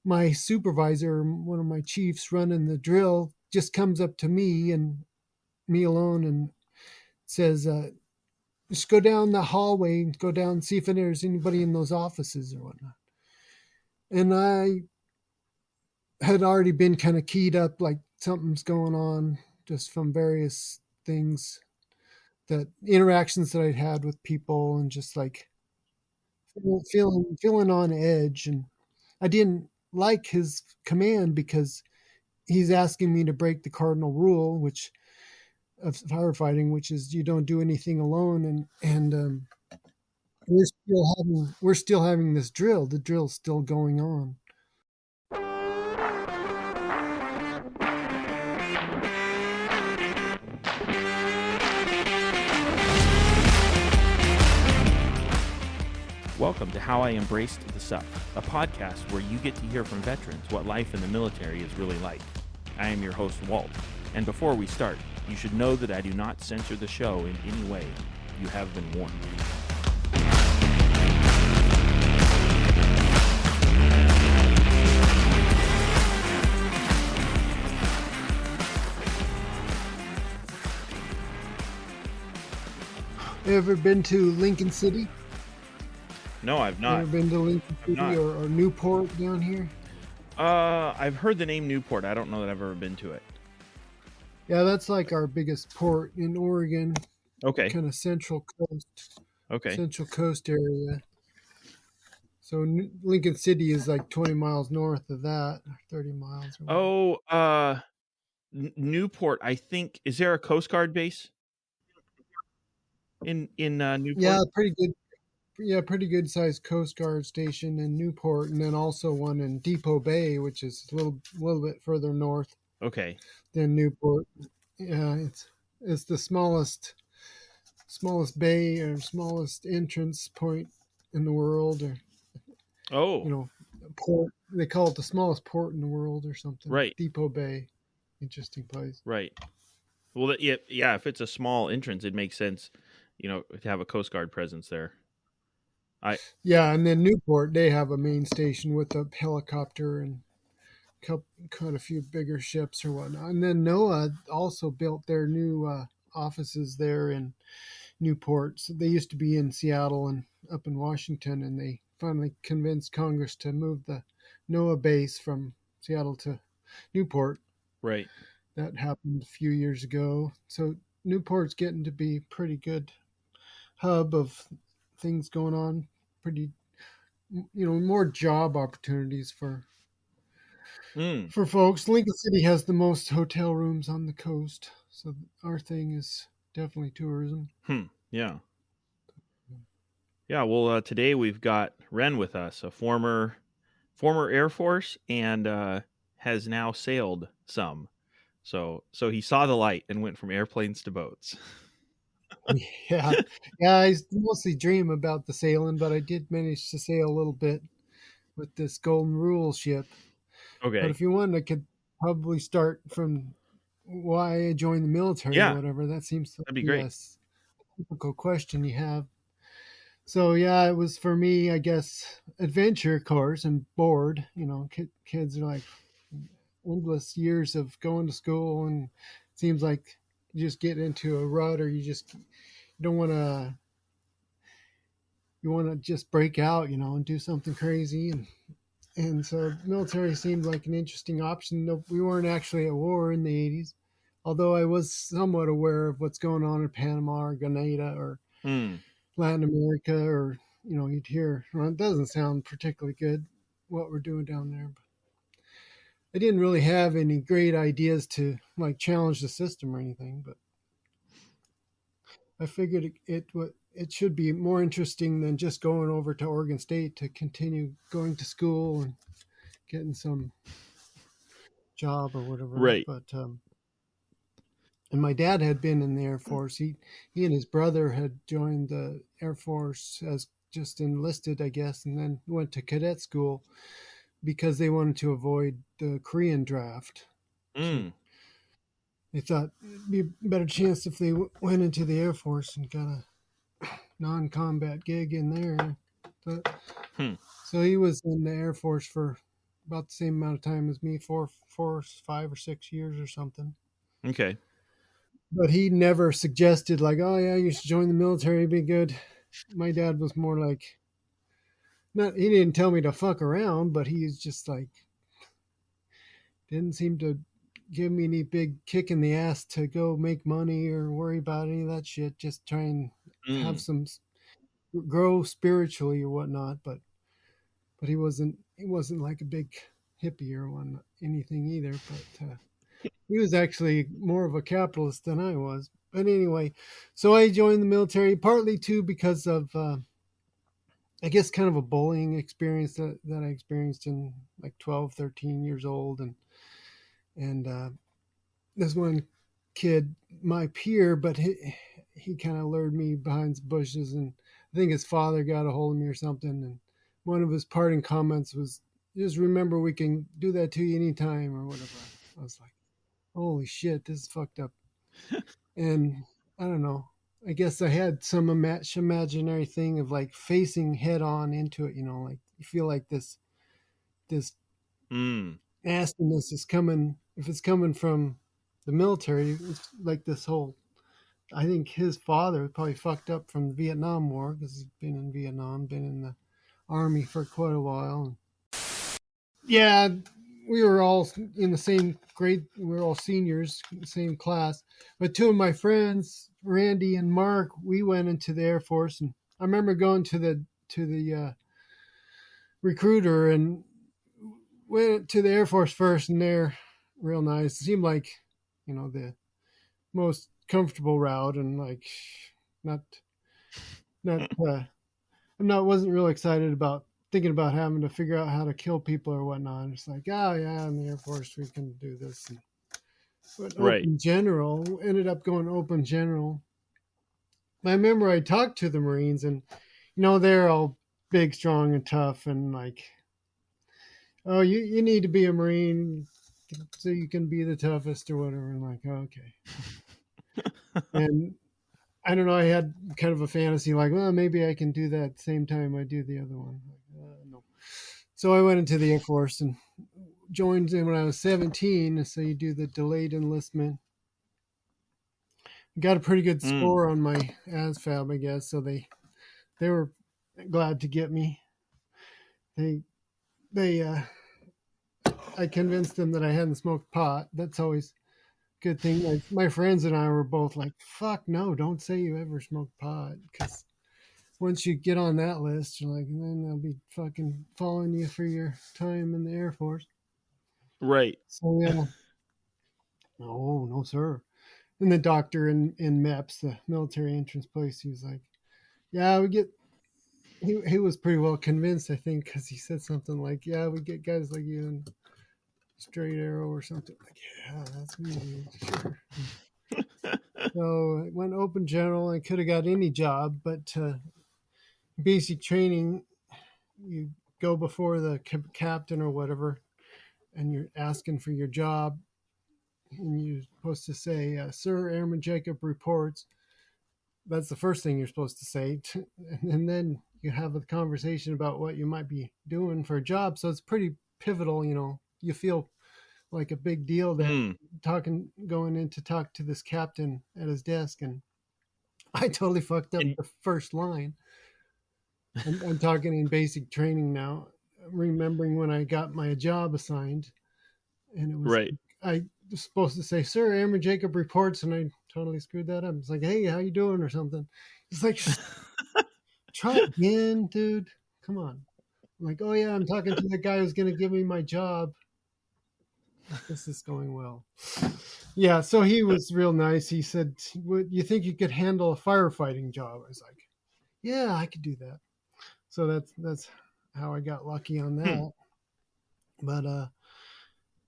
my supervisor, one of my chiefs running the drill, just comes up to me and me alone and says, just go down the hallway and go down and see if there's anybody in those offices or whatnot. And I had already been kind of keyed up, like something's going on, just from various things, that interactions that I'd had with people, and just like feeling on edge. And I didn't like his command because he's asking me to break the cardinal rule, which of firefighting, which is you don't do anything alone. And we're still having this drill. The drill's still going on. Welcome to How I Embraced the Suck, a podcast where you get to hear from veterans what life in the military is really like. I am your host, Walt, and before we start, you should know that I do not censor the show in any way. You have been warned. Ever been to Lincoln City? No, I've not. Ever been to Lincoln City or Newport down here? I've heard the name Newport. I don't know that I've ever been to it. Yeah, that's like our biggest port in Oregon. Okay. Kind of central coast. Okay. Central coast area. So Lincoln City is like 20 miles north of that, 30 miles. Newport, I think. Is there a Coast Guard base in Newport? Yeah, pretty good. Yeah, pretty good sized Coast Guard station in Newport, and then also one in Depot Bay, which is a little bit further north. Okay. Than Newport. Yeah, it's the smallest bay or smallest entrance point in the world, or port. They call it the smallest port in the world or something. Right. Depot Bay, interesting place. Right. Well, yeah. If it's a small entrance, it makes sense, to have a Coast Guard presence there. Yeah, and then Newport, they have a main station with a helicopter and quite a few bigger ships or whatnot. And then NOAA also built their new offices there in Newport. So they used to be in Seattle and up in Washington, and they finally convinced Congress to move the NOAA base from Seattle to Newport. Right. That happened a few years ago. So Newport's getting to be a pretty good hub of things going on. Pretty, more job opportunities for folks. Lincoln City has the most hotel rooms on the coast, so our thing is definitely tourism. Yeah. Well, today we've got Ren with us, a former Air Force, and has now sailed some. So he saw the light and went from airplanes to boats. Yeah. I mostly dream about the sailing, but I did manage to sail a little bit with this Golden Rule ship. Okay. But if you want, I could probably start from why I joined the military or whatever. That seems to be great. A typical question you have. So, yeah, it was for me, I guess, adventure, of course, and bored. Kids are like endless years of going to school, and it seems like you just get into a rut, or you don't want to. You want to just break out, and do something crazy, and so military seemed like an interesting option. We weren't actually at war in the 80s, although I was somewhat aware of what's going on in Panama or Grenada or Latin America, or you'd hear, well, it doesn't sound particularly good what we're doing down there. But I didn't really have any great ideas to like challenge the system or anything, but I figured it should be more interesting than just going over to Oregon State to continue going to school and getting some job or whatever. Right. But and my dad had been in the Air Force. He and his brother had joined the Air Force as just enlisted, I guess, and then went to cadet school because they wanted to avoid the Korean draft. So they thought it'd be a better chance if they went into the Air Force and got a non-combat gig in there. But, So he was in the Air Force for about the same amount of time as me, 5 or 6 years or something. Okay. But he never suggested like, oh yeah, you should join the military, it'd be good. My dad was more like, not he didn't tell me to fuck around, but he's just like didn't seem to give me any big kick in the ass to go make money or worry about any of that shit. Just try and have Mm. some grow spiritually or whatnot. But he wasn't like a big hippie or one anything either. But he was actually more of a capitalist than I was. But anyway, so I joined the military partly too because of I guess kind of a bullying experience that I experienced in like 12, 13 years old. And this one kid, my peer, but he kind of lured me behind the bushes, and I think his father got a hold of me or something. And one of his parting comments was, "Just remember, we can do that to you anytime," or whatever. I was like, "Holy shit, this is fucked up." And I don't know. I guess I had some imaginary thing of like facing head on into it. Like you feel like this Mm. nastiness is coming. If it's coming from the military, it's like this whole. I think his father probably fucked up from the Vietnam War because he's been in Vietnam, been in the army for quite a while. Yeah, we were all in the same grade. We were all seniors, same class. But two of my friends, Randy and Mark, we went into the Air Force, and I remember going to the recruiter and went to the Air Force first, and they're real nice. It seemed like, the most comfortable route, and like not not I'm not wasn't real excited about thinking about having to figure out how to kill people or whatnot. It's like, oh yeah, in the Air Force we can do this. But Right. open general ended up going open general. I remember I talked to the Marines, and they're all big, strong, and tough, and like, oh, you need to be a Marine so you can be the toughest or whatever. I'm like, oh, okay. And I don't know. I had kind of a fantasy like, well, maybe I can do that at the same time I do the other one. No. So I went into the Air Force and joined in when I was 17. So you do the delayed enlistment. Got a pretty good Mm. score on my ASFAB, I guess. So they were glad to get me. They they I convinced them that I hadn't smoked pot. That's always a good thing. Like my friends and I were both like, "Fuck no, don't say you ever smoked pot," because once you get on that list, you're like, then they'll be fucking following you for your time in the Air Force. Right. So yeah, no, no, sir. And the doctor in MEPS, the military entrance place, he was like, yeah, we get. He was pretty well convinced, I think, because he said something like, yeah, we get guys like you in straight arrow or something. Like, yeah, that's me, dude, sure. So I went open general. I could have got any job, but basic training, you go before the captain or whatever, and you're asking for your job, and you're supposed to say, "Sir, Airman Jacob reports." That's the first thing you're supposed to say, and then you have a conversation about what you might be doing for a job. So it's pretty pivotal. You feel like a big deal there, Mm. going in to talk to this captain at his desk, and I totally fucked up And the first line. I'm talking in basic training now, remembering when I got my job assigned, and it was right. I was supposed to say, "Sir, Airman Jacob reports," and I totally screwed that up. It's like, "Hey, how you doing?" or something. It's like, try again, dude. Come on. I'm like, "Oh yeah, I'm talking to the guy who's going to give me my job. This is going well." Yeah, so he was real nice. He said, "Would you think you could handle a firefighting job?" I was like, "Yeah, I could do that." So that's how I got lucky on Hmm. that. But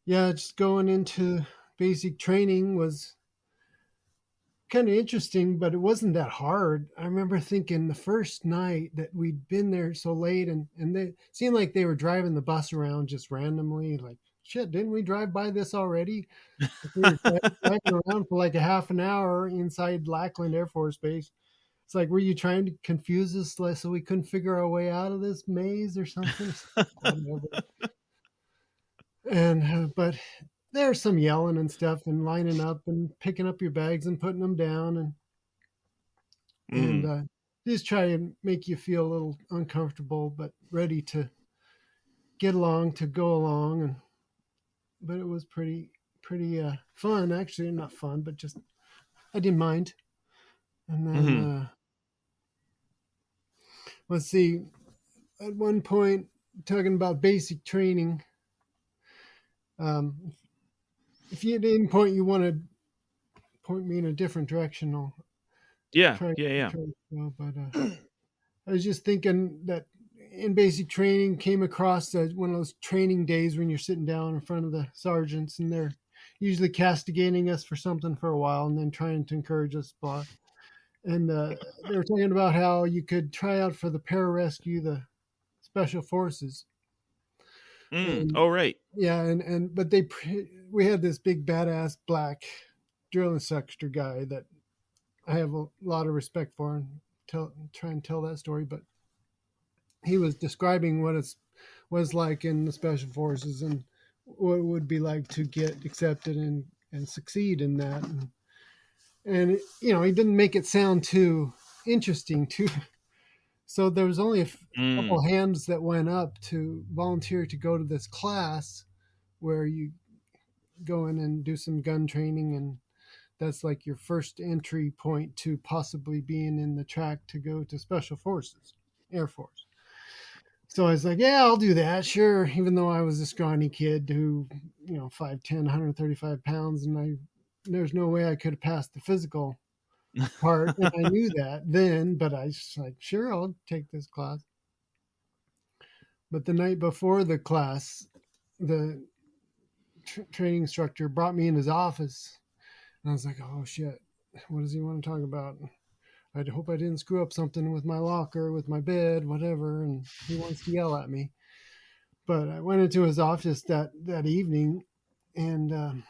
yeah, just going into basic training was kind of interesting, but it wasn't that hard. I remember thinking the first night that we'd been there so late, and they seemed like they were driving the bus around just randomly. Like, shit, didn't we drive by this already? Like we were driving around for like a half an hour inside Lackland Air Force Base. It's like, were you trying to confuse us so we couldn't figure our way out of this maze or something? Whatever. And but there's some yelling and stuff and lining up and picking up your bags and putting them down and Mm. just try and make you feel a little uncomfortable but ready to get along, to go along. And but it was pretty fun, actually. Not fun, but just I didn't mind. And then Mm-hmm. let's see, at one point talking about basic training, um, if you at any point you want to point me in a different direction, I'll Yeah. try, Yeah. Yeah. try to go. But I was just thinking that in basic training came across one of those training days when you're sitting down in front of the sergeants and they're usually castigating us for something for a while and then trying to encourage us. Blah. And they were talking about how you could try out for the pararescue, the special forces. Mm. And Oh, right. yeah, and but we had this big badass black drill instructor guy that I have a lot of respect for and try and tell that story. But he was describing what it was like in the special forces and what it would be like to get accepted and succeed in that. And he didn't make it sound too interesting too. So there was only a Mm. couple hands that went up to volunteer to go to this class where you go in and do some gun training, and that's like your first entry point to possibly being in the track to go to special forces, Air Force. So I was like, yeah, I'll do that, sure. Even though I was a scrawny kid who, 5'10", 135 pounds, and there's no way I could have passed the physical part, and I knew that then. But I was like, sure, I'll take this class. But the night before the class, the training instructor brought me in his office, and I was like, oh shit, what does he want to talk about? I hope I didn't screw up something with my locker, with my bed, whatever. And he wants to yell at me. But I went into his office that evening, and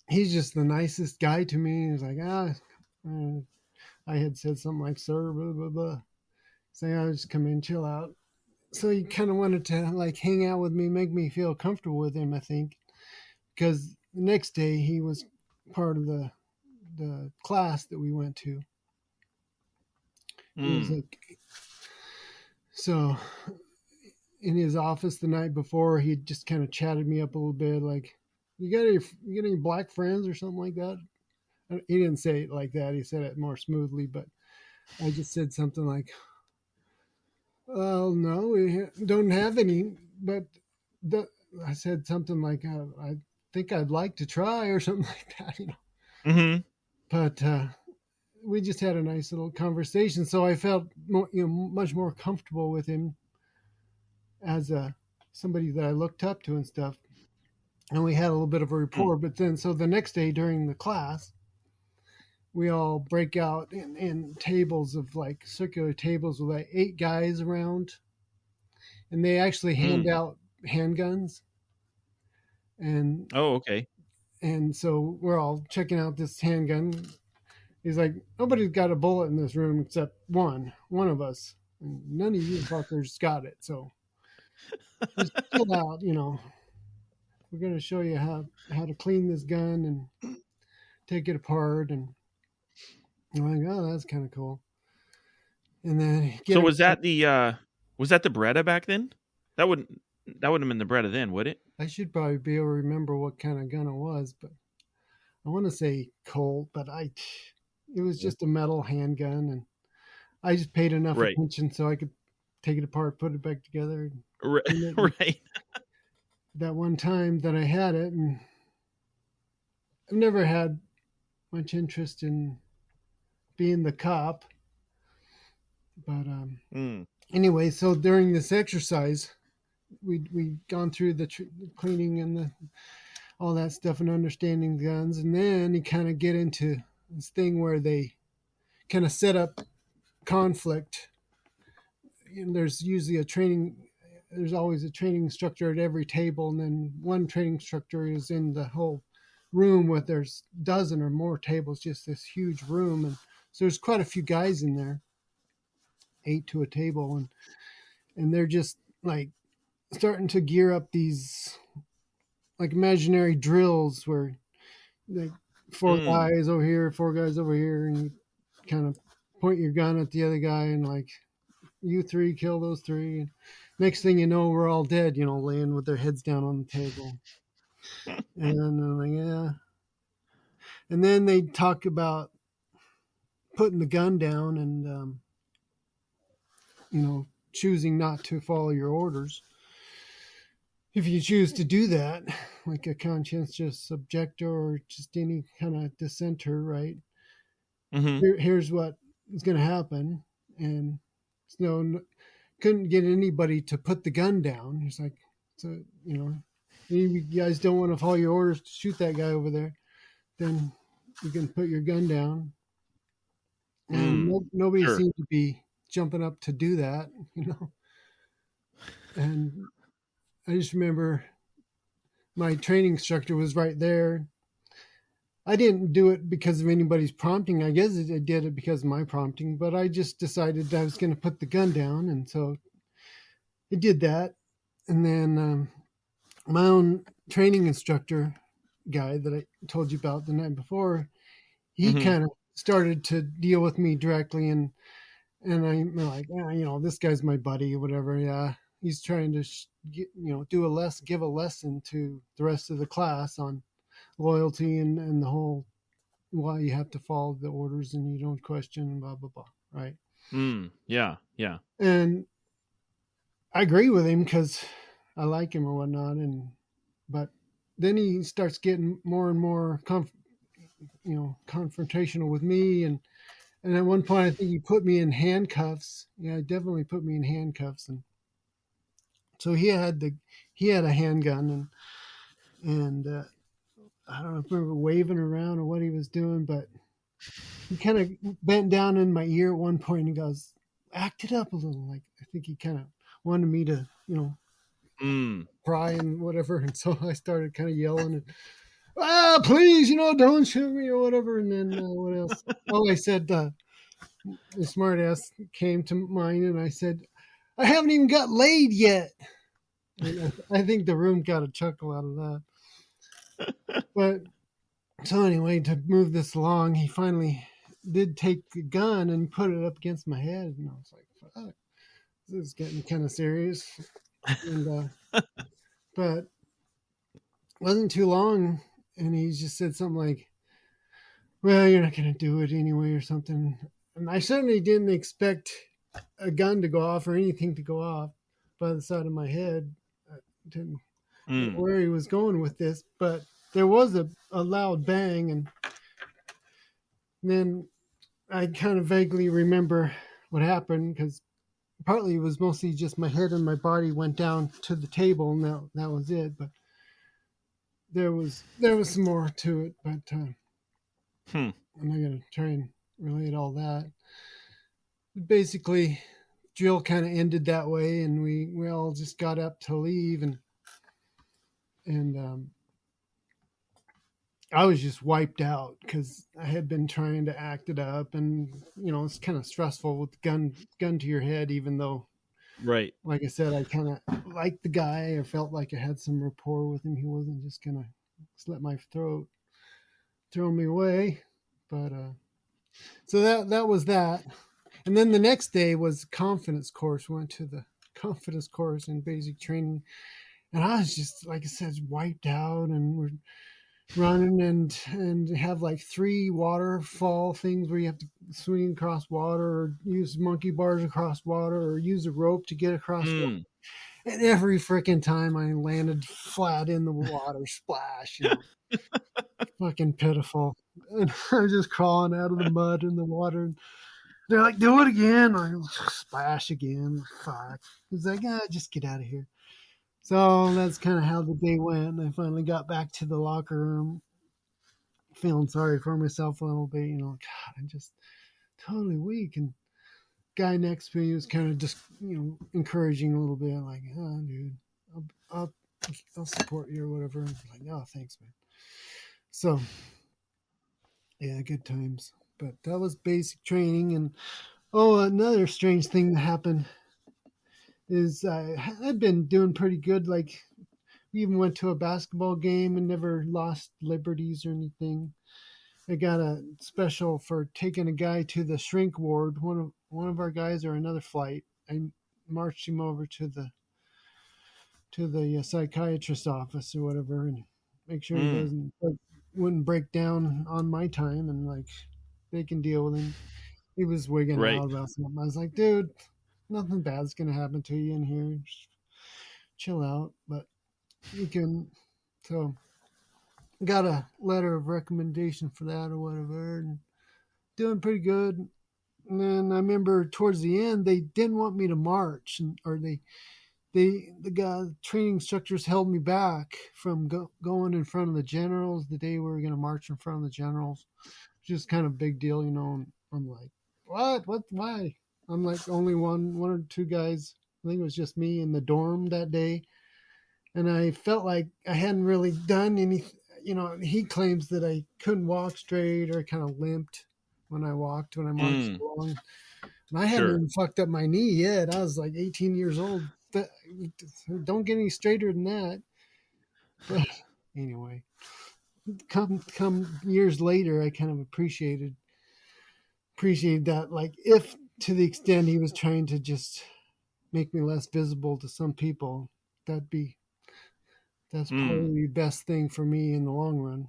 he's just the nicest guy to me. He was like, I had said something like, sir, blah, blah, blah. Saying I just come in, chill out. So he kind of wanted to like hang out with me, make me feel comfortable with him, I think. Because the next day he was part of the class that we went to. It was Mm. like, so in his office the night before, he just kind of chatted me up a little bit, like, you got any black friends or something like that? He didn't say it like that. He said it more smoothly, but I just said something like, "Well, no, we don't have any." But the, I said something like, "I think I'd like to try," or something like that. Mm-hmm. But we just had a nice little conversation, so I felt much more comfortable with him as somebody that I looked up to and stuff. And we had a little bit of a Mm. rapport. But then, so the next day during the class, we all break out in tables of like circular tables with like 8 guys around, and they actually hand Mm. out handguns. And Oh, okay. so we're all checking out this handgun. He's like, nobody's got a bullet in this room except one of us. And none of you fuckers got it. So just chill out. We're going to show you how to clean this gun and take it apart. And I'm like, oh, that's kind of cool. And then get So him. was that the Beretta back then? That wouldn't have been the Beretta then, would it? I should probably be able to remember what kind of gun it was, but I want to say Colt, but it was Yeah. just a metal handgun, and I just paid enough Right. attention so I could take it apart, put it back together, and Right. clean it. And Right. that one time that I had it, and I've never had much interest in being the cop, but Mm. anyway, so during this exercise, we gone through the cleaning and all that stuff and understanding guns, and then you kind of get into this thing where they kind of set up conflict. There's usually there's always a training instructor at every table, and then one training instructor is in the whole room with there's a dozen or more tables, just this huge room. And so there's quite a few guys in there, 8 to a table, and they're just like starting to gear up these like imaginary drills where like four Mm. guys over here, four guys over here, and you kind of point your gun at the other guy and like you three kill those three. And next thing you know, we're all dead, laying with their heads down on the table. And I'm like, yeah. And then they talk about putting the gun down and choosing not to follow your orders. If you choose to do that, like a conscientious objector or just any kind of dissenter, right? Mm-hmm. Here's what is going to happen, and couldn't get anybody to put the gun down. He's like, so you guys don't want to follow your orders to shoot that guy over there, then you can put your gun down. And nobody Sure. seemed to be jumping up to do that. And I just remember my training instructor was right there. I didn't do it because of anybody's prompting. I guess I did it because of my prompting, but I just decided I was going to put the gun down. And so I did that. And then my own training instructor guy that I told you about the night before, he Mm-hmm. kind of started to deal with me directly. And I'm like, this guy's my buddy or whatever. Yeah. He's trying to, give a lesson to the rest of the class on loyalty and the whole why you have to follow the orders and you don't question and blah blah blah, right? Yeah. Yeah. And I agree with him because I like him or whatnot, but then he starts getting more and more confrontational with me, and at one point I think he put me in handcuffs. Yeah, definitely put me in handcuffs, and so he had a handgun, and I don't know if I remember waving around or what he was doing, but he kind of bent down in my ear at one point and he goes, act it up a little. Like, I think he kind of wanted me to, cry and whatever. And so I started kind of yelling and, please, don't shoot me or whatever. And then what else? Oh, I said, the smart ass came to mind and I said, I haven't even got laid yet. And I think the room got a chuckle out of that. But so anyway, to move this along, he finally did take the gun and put it up against my head, and I was like, "Fuck, this is getting kind of serious." And but it wasn't too long, and he just said something like, "Well, you're not going to do it anyway," or something. And I certainly didn't expect a gun to go off or anything to go off by the side of my head. I didn't know where he was going with this, but there was a loud bang, and then I kind of vaguely remember what happened because partly it was mostly just my head and my body went down to the table, and that was it. But there was some more to it. But I'm not gonna try and relate all that. Basically, drill kind of ended that way, and we all just got up to leave, and I was just wiped out because I had been trying to act it up, and it's kind of stressful with the gun to your head, even though, Right. like I said, I kind of liked the guy or felt like I had some rapport with him. He wasn't just gonna slit my throat, throw me away. But so that was that, and then the next day was confidence course. We went to the confidence course in basic training, and I was just, like I said, wiped out, and we're running and have like 3 waterfall things where you have to swing across water or use monkey bars across water or use a rope to get across water. And every freaking time I landed flat in the water, splash, fucking pitiful. And I was just crawling out of the mud in the water. And they're like, do it again. I splash again. Fuck. He's like, just get out of here. So that's kind of how the day went. I finally got back to the locker room, feeling sorry for myself a little bit. God, I'm just totally weak. And guy next to me was kind of just, encouraging a little bit, like, oh, dude, I'll, I'll support you or whatever. And I'm like, oh, thanks, man. So, yeah, good times. But that was basic training. And another strange thing that happened is I'd been doing pretty good, like even went to a basketball game and never lost liberties or anything. I got a special for taking a guy to the shrink ward. One of our guys or another flight. I marched him over to the psychiatrist's office or whatever, and make sure he Mm. doesn't wouldn't break down on my time, and like they can deal with him. He was wigging Right. out about something. I was like, dude, nothing bad's gonna happen to you in here. Just chill out. But you can. So got a letter of recommendation for that or whatever, and doing pretty good. And then I remember towards the end they didn't want me to march, or the training instructors held me back from going in front of the generals the day we were going to march in front of the generals. Just kind of big deal, you know. And I'm like, what, why? I'm like only one or two guys. I think it was just me in the dorm that day, and I felt like I hadn't really done anything. You know, he claims that I couldn't walk straight or I kind of limped when I marched Mm. along. And I hadn't Sure. even fucked up my knee yet. I was like 18 years old. Don't get any straighter than that. But anyway, come years later, I kind of appreciated that. Like, if to the extent he was trying to just make me less visible to some people, that'd be that's Mm. probably the best thing for me in the long run.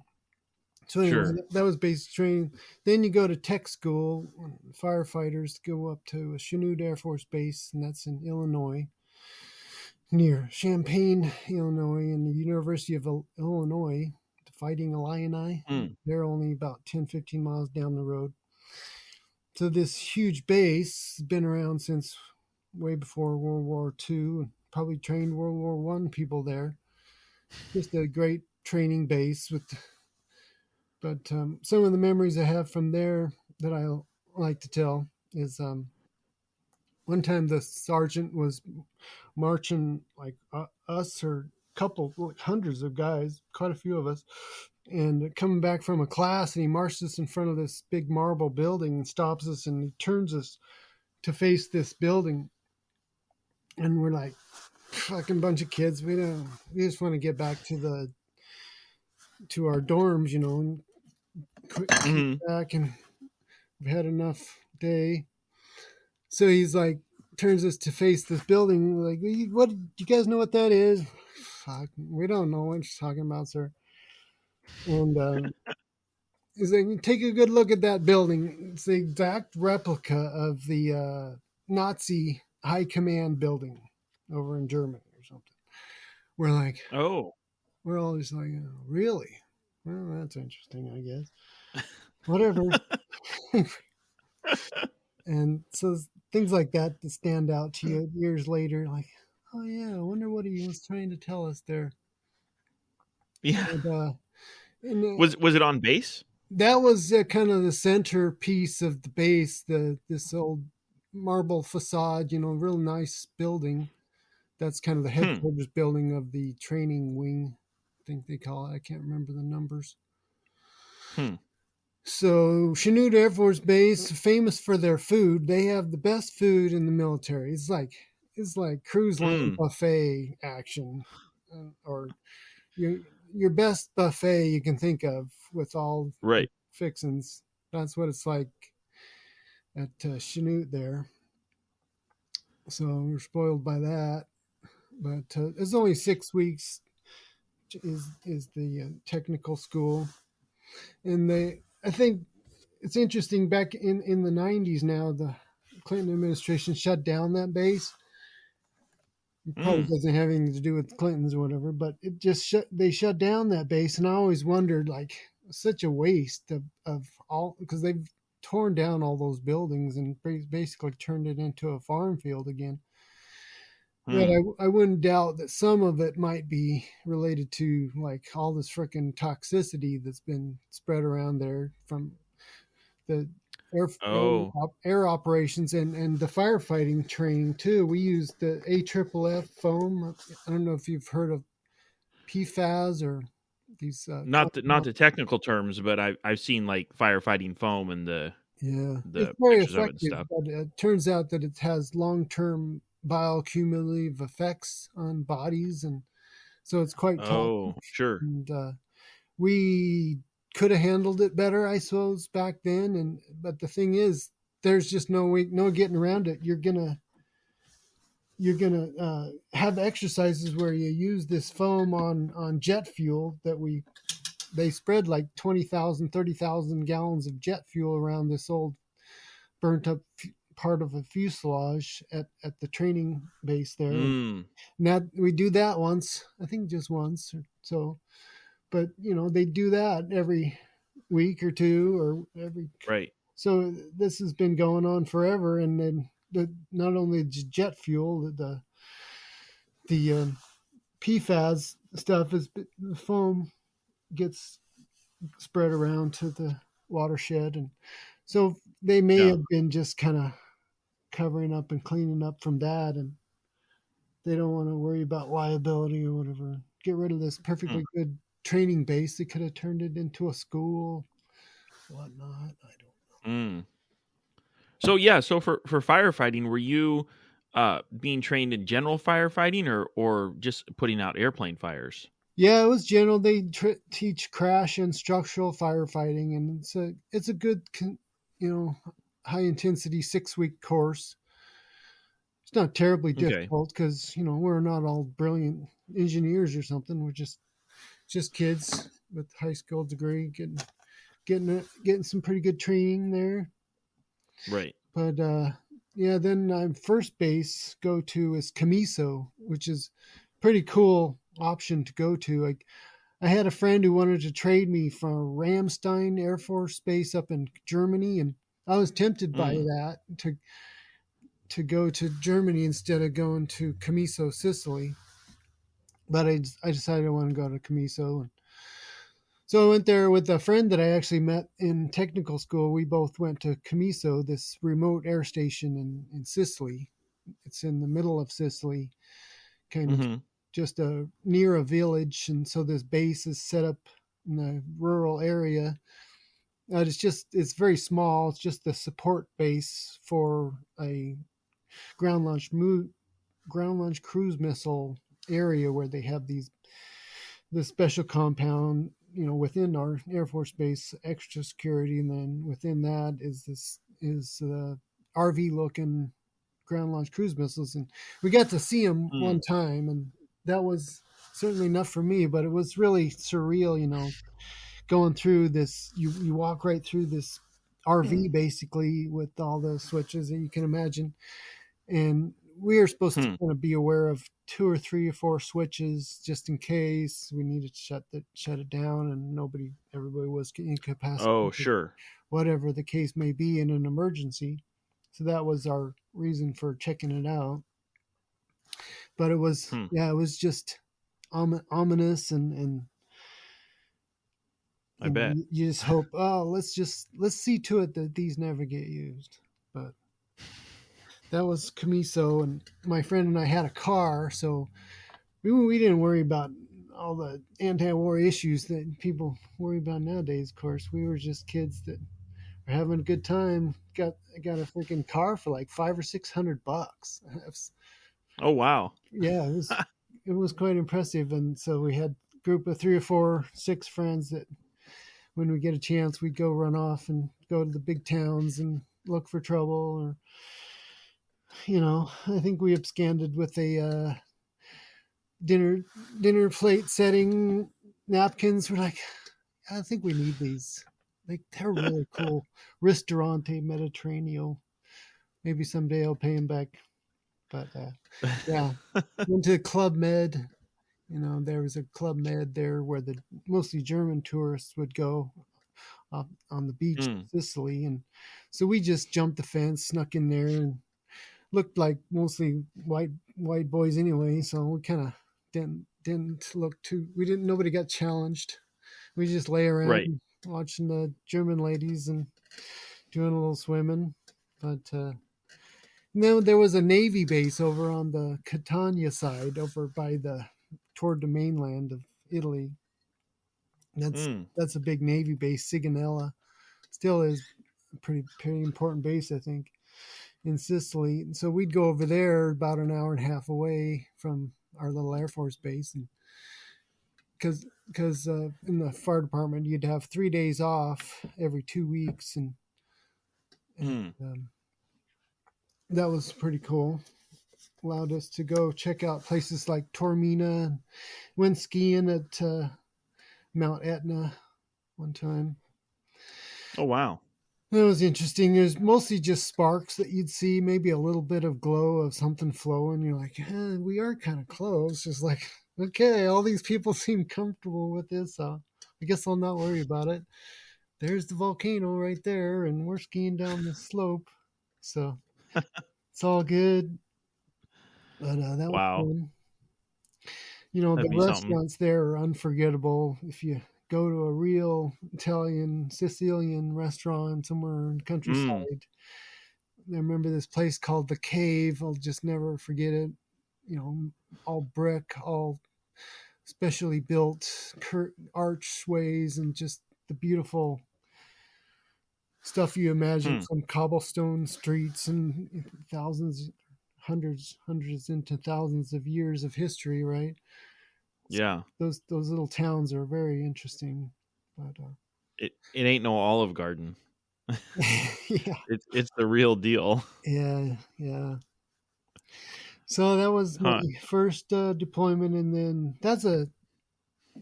So anyway, Sure. that was basic training. Then you go to tech school. Firefighters go up to Chanute Air Force Base, and that's in Illinois, near Champaign, Illinois, and the University of Illinois, the Fighting Illini. Mm. They're only about 10, 15 miles down the road. So this huge base has been around since way before World War II, and probably trained World War One people there. Just a great training base but some of the memories I have from there that I like to tell is one time the sergeant was marching like us or couple like hundreds of guys, quite a few of us, and coming back from a class, and he marches us in front of this big marble building and stops us, and he turns us to face this building, and we're like fucking bunch of kids. We just want to get back to our dorms, you know, and quick Mm. back, and we've had enough day. So he's like, turns us to face this building. Like, what? Do you guys know what that is? Fuck, we don't know what you're talking about, sir. And he's like, take a good look at that building. It's the exact replica of the Nazi high command building over in Germany or something. We're like, Oh. we're all just like, oh, really? Well, that's interesting, I guess. Whatever. And so things like that stand out to you years later, like, oh yeah, I wonder what he was trying to tell us there. Yeah. And Was it on base? that was kind of the centerpiece of the base, this old marble facade, you know, real nice building. That's kind of the Hmm. headquarters building of the training wing, I think they call it. I can't remember the numbers. Hmm. So Chanute Air Force Base, famous for their food. They have the best food in the military. It's like cruise line Mm. buffet action, or your best buffet you can think of with all Right. fixins. That's what it's like at Chanute there. So we're spoiled by that. But it's only 6 weeks. Is the technical school, and I think it's interesting. Back in the 90s, now the Clinton administration shut down that base. It probably Mm. doesn't have anything to do with the Clintons or whatever, but they shut down that base, and I always wondered, like, such a waste of all, because they've torn down all those buildings and basically turned it into a farm field again. But Hmm. I wouldn't doubt that some of it might be related to like all this freaking toxicity that's been spread around there from the air Oh. air operations and the firefighting training too. We used the AFFF foam. I don't know if you've heard of PFAS or these. Not the technical terms, but I've seen like firefighting foam and Yeah, it's the very pictures of it and effective, stuff. but it turns out that it has long term bioaccumulative effects on bodies, and so it's quite tall. Oh, sure. And we could have handled it better, I suppose, back then. And but the thing is, there's just no getting around it. You're gonna have exercises where you use this foam on jet fuel they spread like 20,000, 30,000 gallons of jet fuel around this old burnt up part of a fuselage at the training base there. Mm, And that we do that once, I think just once or so. But they do that every week or two or every. right. So this has been going on forever, and then not only jet fuel, the PFAS stuff is the foam gets spread around to the watershed, and so they may Yeah. have been just kind of covering up and cleaning up from that, and they don't want to worry about liability or whatever. Get rid of this Hmm. perfectly good training base. They could have turned it into a school, whatnot. I don't. Mm. So yeah, so for firefighting, were you being trained in general firefighting or just putting out airplane fires? Yeah, it was general. They teach crash and structural firefighting, and it's a good, high intensity 6 week course. It's not terribly Okay. difficult because we're not all brilliant engineers or something. We're just kids with high school degree getting some pretty good training there. Right. But yeah, then first base go to is Camiso, which is pretty cool option to go to. I had a friend who wanted to trade me from Ramstein Air Force Base up in Germany, and I was tempted by Mm. that to go to Germany instead of going to Camiso, Sicily. But I decided I want to go to Camiso, and so I went there with a friend that I actually met in technical school. We both went to Camiso, this remote air station in Sicily. It's in the middle of Sicily, kind of Mm-hmm. just near a village, and so this base is set up in a rural area. It's very small. It's just the support base for a ground launch ground launch cruise missile area where they have this special compound, within our Air Force Base, extra security, and then within that is RV looking ground launch cruise missiles, and we got to see them one Mm. time, and that was certainly enough for me. But it was really surreal, going through this. You walk right through this RV basically with all the switches that you can imagine, and we are supposed to Hmm. kind of be aware of two or three or four switches just in case we needed to shut it down, and everybody was Oh, incapacitated, sure. whatever the case may be in an emergency. So that was our reason for checking it out. But Hmm. it was just ominous, and I bet. you just hope, oh, let's see to it that these never get used. But that was Camiso, and my friend and I had a car, so we didn't worry about all the anti-war issues that people worry about nowadays. Of course, we were just kids that were having a good time. Got a freaking car for like $500 or $600. Oh, wow. Yeah, it was quite impressive. And so we had a group of 3 or 4, 6 friends that when we get a chance, we'd go run off and go to the big towns and look for trouble. Or I think we absconded with a dinner plate setting napkins. We're like, I think we need these. Like, they're really cool. Ristorante Mediterraneo. Maybe someday I'll pay him back. But yeah, went to Club Med. There was a Club Med there where the mostly German tourists would go on the beach Mm. in Sicily, and so we just jumped the fence, snuck in there, and looked like mostly white boys anyway. So we kind of didn't look too. We didn't. Nobody got challenged. We just lay Right. around watching the German ladies and doing a little swimming. But then there was a Navy base over on the Catania side, over by toward the mainland of Italy. That's Mm. that's a big Navy base. Sigonella still is a pretty important base, I think, in Sicily. And so we'd go over there about an hour and a half away from our little Air Force base, and because in the fire department you'd have 3 days off every 2 weeks, and Mm. that was pretty cool. Allowed us to go check out places like Tormina, and went skiing at Mount Etna one time. Oh, wow. That was interesting. It was mostly just sparks that you'd see, maybe a little bit of glow of something flowing. You're like, we are kind of close. Just like, okay, all these people seem comfortable with this, so I guess I'll not worry about it. There's the volcano right there, and we're skiing down the slope, so it's all good. But that was Wow. fun. That'd The be something. restaurants there are unforgettable. If you go to a real Italian, Sicilian restaurant somewhere in the Mm. countryside, I remember this place called The Cave. I'll just never forget it. All brick, all specially built archways, and just the beautiful stuff you imagine Hmm. from cobblestone streets and thousands, hundreds into thousands of years of history, right? So Yeah. those little towns are very interesting. But It ain't no Olive Garden. yeah, It's the real deal. yeah. So that was my Huh. first deployment, and then that's a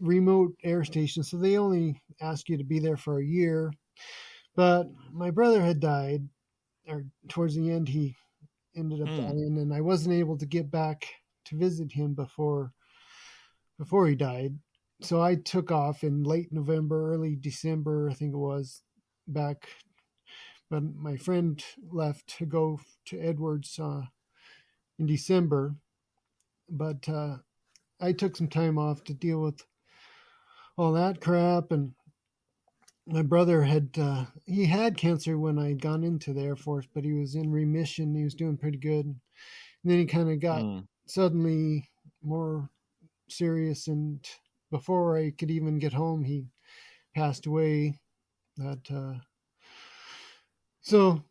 remote air station, so they only ask you to be there for a year. But my brother had died, or towards the end, he ended up Mm. dying, and I wasn't able to get back to visit him before he died. So I took off in late November, early December, I think it was, back. But my friend left to go to Edwards in December. But I took some time off to deal with all that crap, and my brother he had cancer when I had gone into the Air Force, but he was in remission. He was doing pretty good. And then he kind of got Mm. suddenly more serious, and before I could even get home, he passed away. That so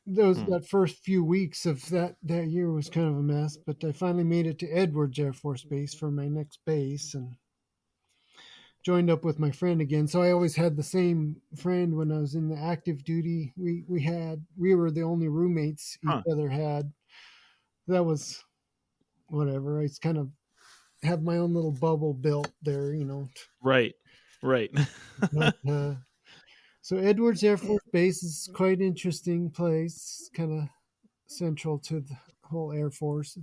those Hmm. that first few weeks of that year was kind of a mess, but I finally made it to Edwards Air Force Base for my next base and joined up with my friend again. So I always had the same friend when I was in the active duty. We were the only roommates each Huh. other had. That was whatever. I just kind of have my own little bubble built there. Right. Right. But so Edwards Air Force Base is quite interesting place, kind of central to the whole Air Force.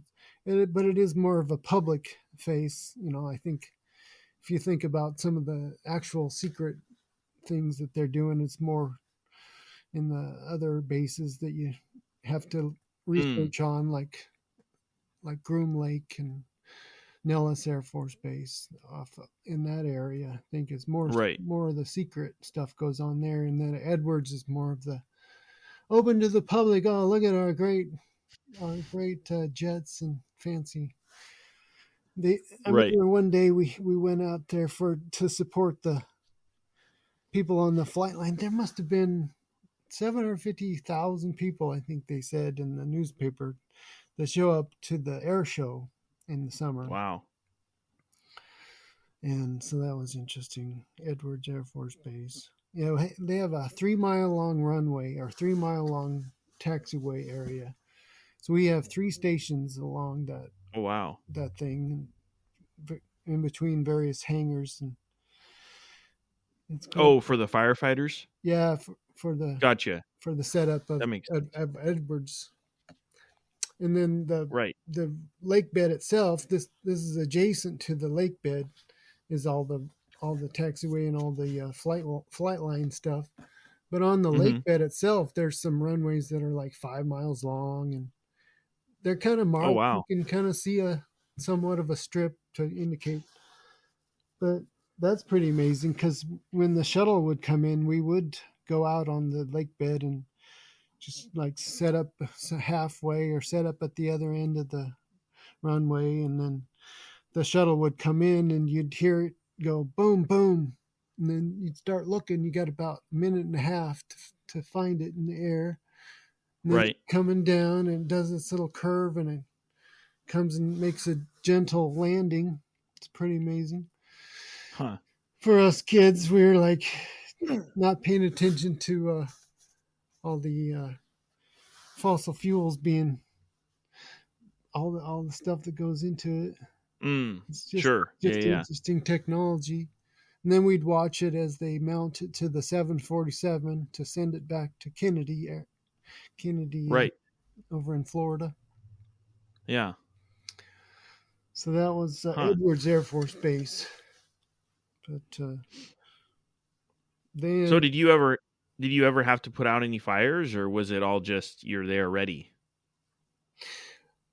But it is more of a public face. I think if you think about some of the actual secret things that they're doing, it's more in the other bases that you have to Mm. research on, like Groom Lake and Nellis Air Force Base off in that area. I think is Right. more of the secret stuff goes on there, and then Edwards is more of the open to the public. Oh, look at our great jets and fancy. I Right. remember one day we went out there to support the people on the flight line. There must have been 750,000 people, I think they said in the newspaper, that show up to the air show in the summer. Wow. And so that was interesting. Edwards Air Force Base. They have a 3 mile long runway or 3 mile long taxiway area. So we have three stations along Oh, wow. that thing, in between various hangars, and it's quite, Oh, for the firefighters? yeah, for the setup That makes sense. of Edwards. And then Right. the lake bed itself, this is adjacent to the lake bed, is all the taxiway and all the flight line stuff. But on the Hmm. lake bed itself, there's some runways that are like 5 miles long, and they're kind of Oh, marked. You wow. can kind of see a somewhat of a strip to indicate. But that's pretty amazing because when the shuttle would come in, we would go out on the lake bed and just like set up halfway or set up at the other end of the runway, and then the shuttle would come in and you'd hear it go boom boom, and then you'd start looking. You got about a minute and a half to find it in the air, and then it's Right. coming down and it does this little curve, and it comes and makes a gentle landing, It's pretty amazing. Huh. For us kids, we were like not paying attention to all the fossil fuels being all the stuff that goes into it. It's Sure. Yeah, just yeah. interesting technology. And then we'd watch it as they mount it to the 747 to send it back to Kennedy Right. over in Florida. Yeah. So that was Huh. Edwards Air Force Base. But then, So did you ever have to put out any fires, or was it all just you're there ready?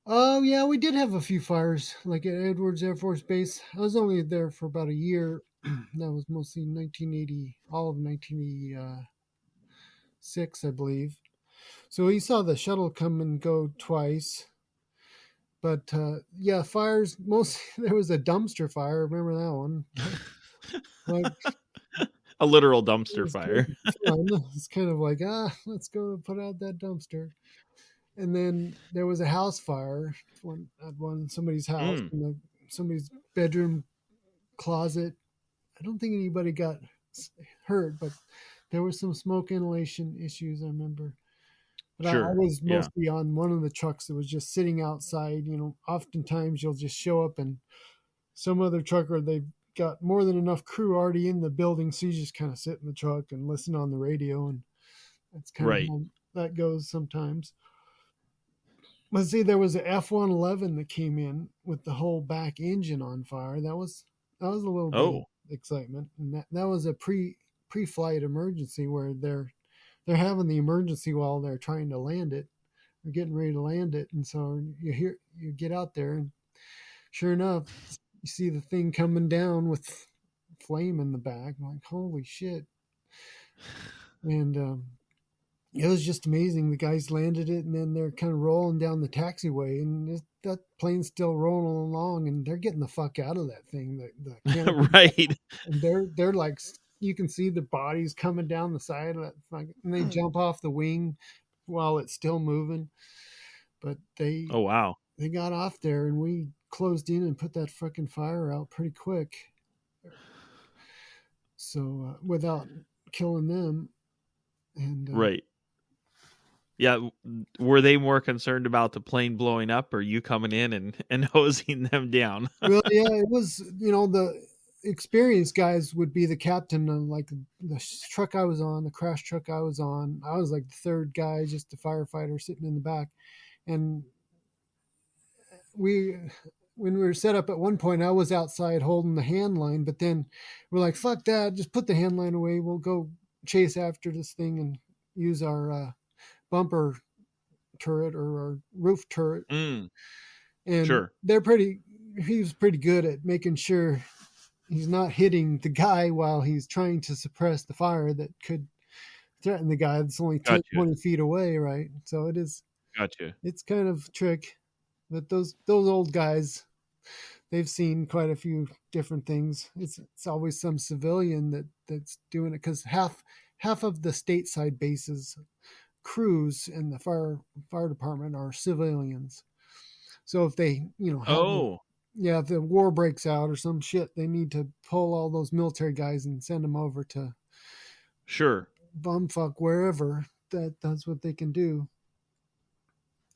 oh yeah, we did have a few fires, like at Edwards Air Force Base. I was only there for about a year. That was mostly 1980, all of 1986, I believe. So we saw the shuttle come and go twice. But yeah, fires. Most there was a dumpster fire. Remember that one? Like A literal it dumpster was kind fire. of fun. It's kind of like let's go put out that dumpster. And then there was a house fire at somebody's house Mm. in somebody's bedroom closet. I don't think anybody got hurt, but there was some smoke inhalation issues. I remember. But I Sure. was Yeah. mostly on one of the trucks that was just sitting outside. Oftentimes you'll just show up and some other trucker, they've got more than enough crew already in the building. So you just kind of sit in the truck and listen on the radio. And that's kind of Right. how that goes sometimes. Let's see, there was a F-111 that came in with the whole back engine on fire. That was a little bit of Oh. excitement. And that was a pre-flight emergency where they're having the emergency while they're trying to land it. They're getting ready to land it, and so you get out there, and sure enough, you see the thing coming down with flame in the back. I'm like, holy shit! And it was just amazing. The guys landed it, and then they're kind of rolling down the taxiway, and that plane's still rolling along, and they're getting the fuck out of that thing. The canopy, Right. and they're like, you can see the bodies coming down the side of that fucking, and they jump off the wing while it's still moving. But Oh wow. they got off there, and we closed in and put that fucking fire out pretty quick. So without killing them, and Right. Yeah. Were they more concerned about the plane blowing up, or you coming in and hosing them down? well, yeah, it was the experienced guys would be the captain on like the truck I was on, the crash truck I was on. I was like the third guy, just a firefighter sitting in the back, and we when we were set up at one point, I was outside holding the hand line, but then we're like, fuck that, just put the hand line away. We'll go chase after this thing and use our bumper turret or our roof turret. Mm. And Sure. he was pretty good at making sure he's not hitting the guy while he's trying to suppress the fire that could threaten the guy that's only 10, Gotcha. 20 feet away, right? So Gotcha. it's kind of a trick. But those old guys, they've seen quite a few different things. It's always some civilian that's doing it, because half of the stateside bases crews and the fire department are civilians. So if they Oh. if the war breaks out or some shit, they need to pull all those military guys and send them over to Sure. bumfuck wherever. That's what they can do.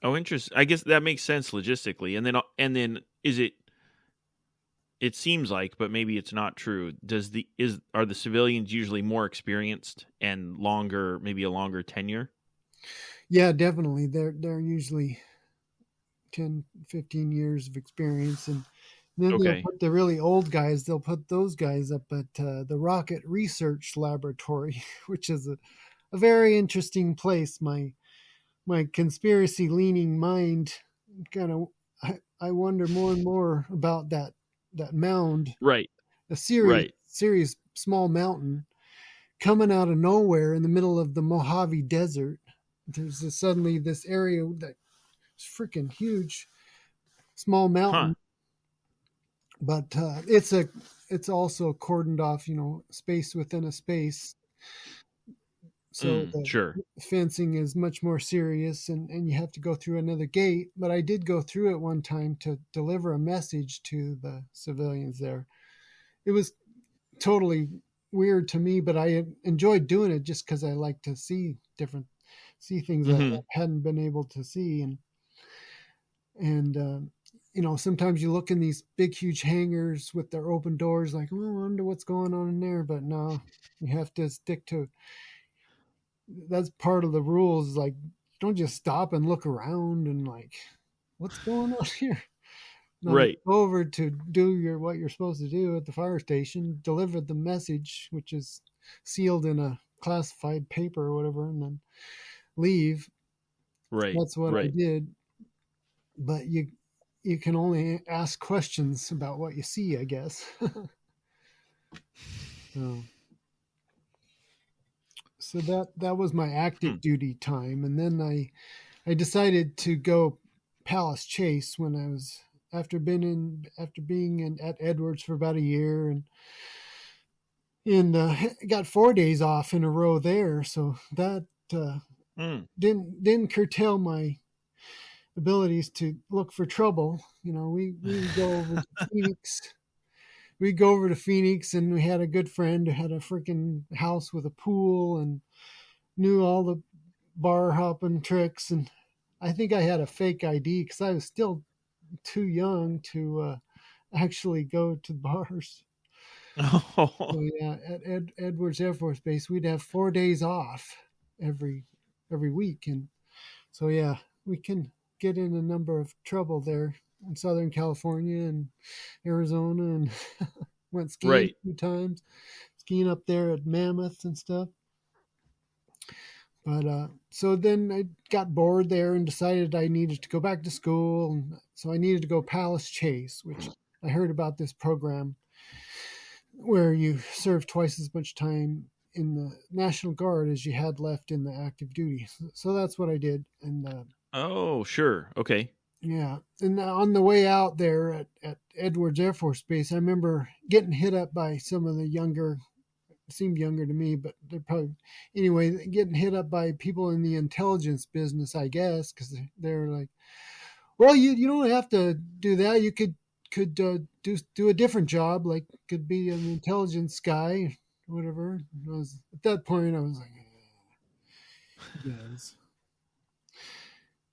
Oh, interesting. I guess that makes sense logistically. And then is it? It seems like, but maybe it's not true. Are the civilians usually more experienced and longer, maybe a longer tenure? Yeah, definitely. They're usually 10, 15 years of experience, and then they'll Okay. put the really old guys. They'll put those guys up at the Rocket Research Laboratory, which is a very interesting place. My conspiracy leaning mind kind of I wonder more and more about that mound, Right. a serious Right. small mountain coming out of nowhere in the middle of the Mojave Desert. There's suddenly this area that's freaking huge, small Huh. mountain, but it's also cordoned off, space within a space. So the Sure. fencing is much more serious, and you have to go through another gate. But I did go through it one time to deliver a message to the civilians there. It was totally weird to me, but I enjoyed doing it just because I like to see things that I Hmm. hadn't been able to see. And sometimes you look in these big huge hangars with their open doors like, oh, I wonder what's going on in there. But no, you have to stick to, that's part of the rules. Like, don't just stop and look around and like, what's going on here. No, you Right. go over to do what you're supposed to do at the fire station, deliver the message, which is sealed in a classified paper or whatever, and then leave. Right. That's what I Right. did. But you can only ask questions about what you see, I guess. so so that was my Hmm. active duty time, and then I decided to go Palace Chase when I was after being at Edwards for about a year, and got 4 days off in a row there. So that uh, Mm. didn't curtail my abilities to look for trouble. We would go over to Phoenix. We'd go over to Phoenix, and we had a good friend who had a freaking house with a pool and knew all the bar hopping tricks. And I think I had a fake ID because I was still too young to actually go to bars. So Oh, yeah, at Edwards Air Force Base, we'd have 4 days off every every week, and so yeah, we can get in a number of trouble there in Southern California and Arizona, and went skiing right. a few times, skiing up there at Mammoth and stuff. But so then I got bored there and decided I needed to go back to school, and so I needed to go Palace Chase, which I heard about this program where you serve twice as much time in the National Guard as you had left in the active duty. So that's what I did, and Oh, sure. Okay. yeah. And on the way out there at Edwards Air Force Base, I remember getting hit up by some of the younger, seemed younger to me, but they're probably, anyway, getting hit up by people in the intelligence business, I guess, because they're like, well, you don't have to do that. You could do a different job, like could be an intelligence guy, whatever. At that point, I was like, guys,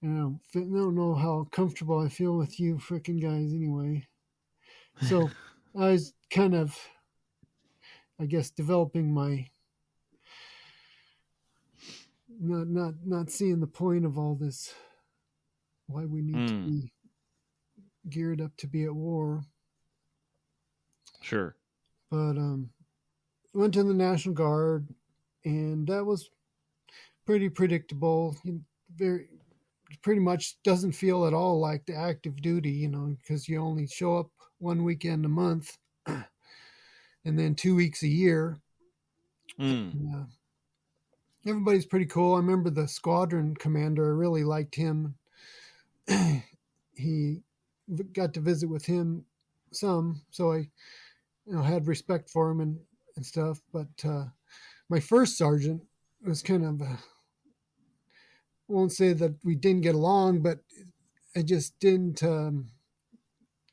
I don't know how comfortable I feel with you freaking guys anyway. So I was kind of, I guess, developing my not seeing the point of all this. Why we need to Mm. be geared up to be at war. Sure. But went to the National Guard, and that was pretty predictable. Very pretty much doesn't feel at all like the active duty, because you only show up one weekend a month, and then 2 weeks a year. Mm. And, everybody's pretty cool. I remember the squadron commander. I really liked him. He got to visit with him some, so I had respect for him and stuff. But my first sergeant was kind of I won't say that we didn't get along, but I just didn't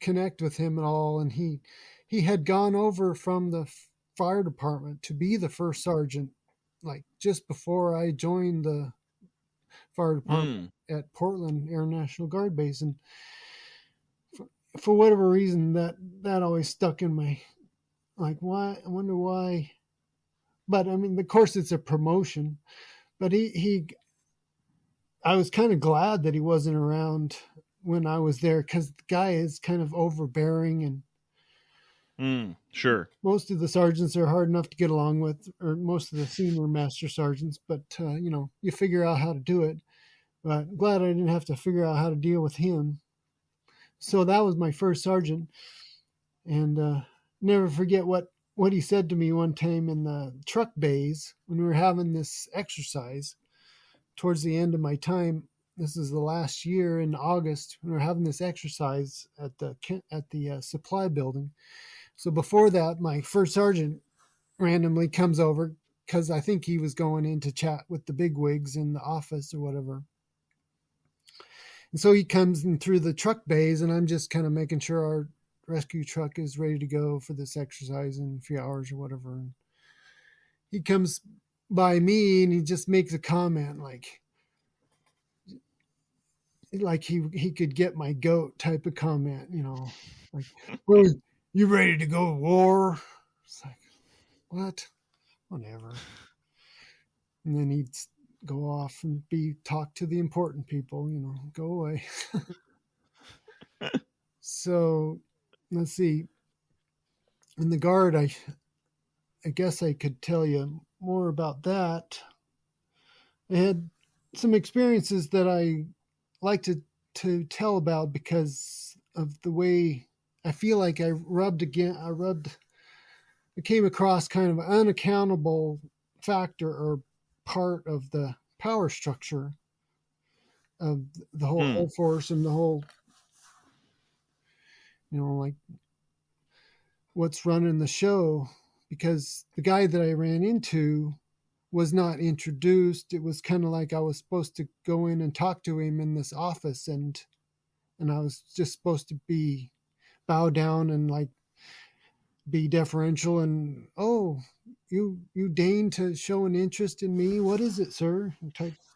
connect with him at all. And he had gone over from the fire department to be the first sergeant, like just before I joined the fire department Mm. at Portland Air National Guard Base. And for whatever reason, that always stuck in my, like, why? I wonder why. But I mean, of course, it's a promotion. But I was kind of glad that he wasn't around when I was there, because the guy is kind of overbearing, and Mm. Sure. most of the sergeants are hard enough to get along with, or most of the senior master sergeants. But you figure out how to do it. But I'm glad I didn't have to figure out how to deal with him. So that was my first sergeant, and never forget what he said to me one time in the truck bays when we were having this exercise towards the end of my time. This is the last year in August. We were having this exercise at the supply building. So before that, my first sergeant randomly comes over. because I think he was going in to chat with the bigwigs in the office or whatever. And so he comes in through the truck bays, and I'm just kind of making sure our rescue truck is ready to go for this exercise in a few hours or whatever. And he comes by me and he just makes a comment like he could get my goat type of comment, like, well, you ready to go to war? It's like, what? Whatever. And then he'd go off and talk to the important people, go away. So let's see. In the guard, I guess I could tell you more about that. I had some experiences that I like to tell about because of the way I feel like I came across kind of an unaccountable factor or part of the power structure of the whole Air Force and the whole, like what's running the show. Because the guy that I ran into was not introduced. It was kind of like I was supposed to go in and talk to him in this office, and I was just supposed to bow down and like be deferential and, oh, you deign to show an interest in me. What is it, sir?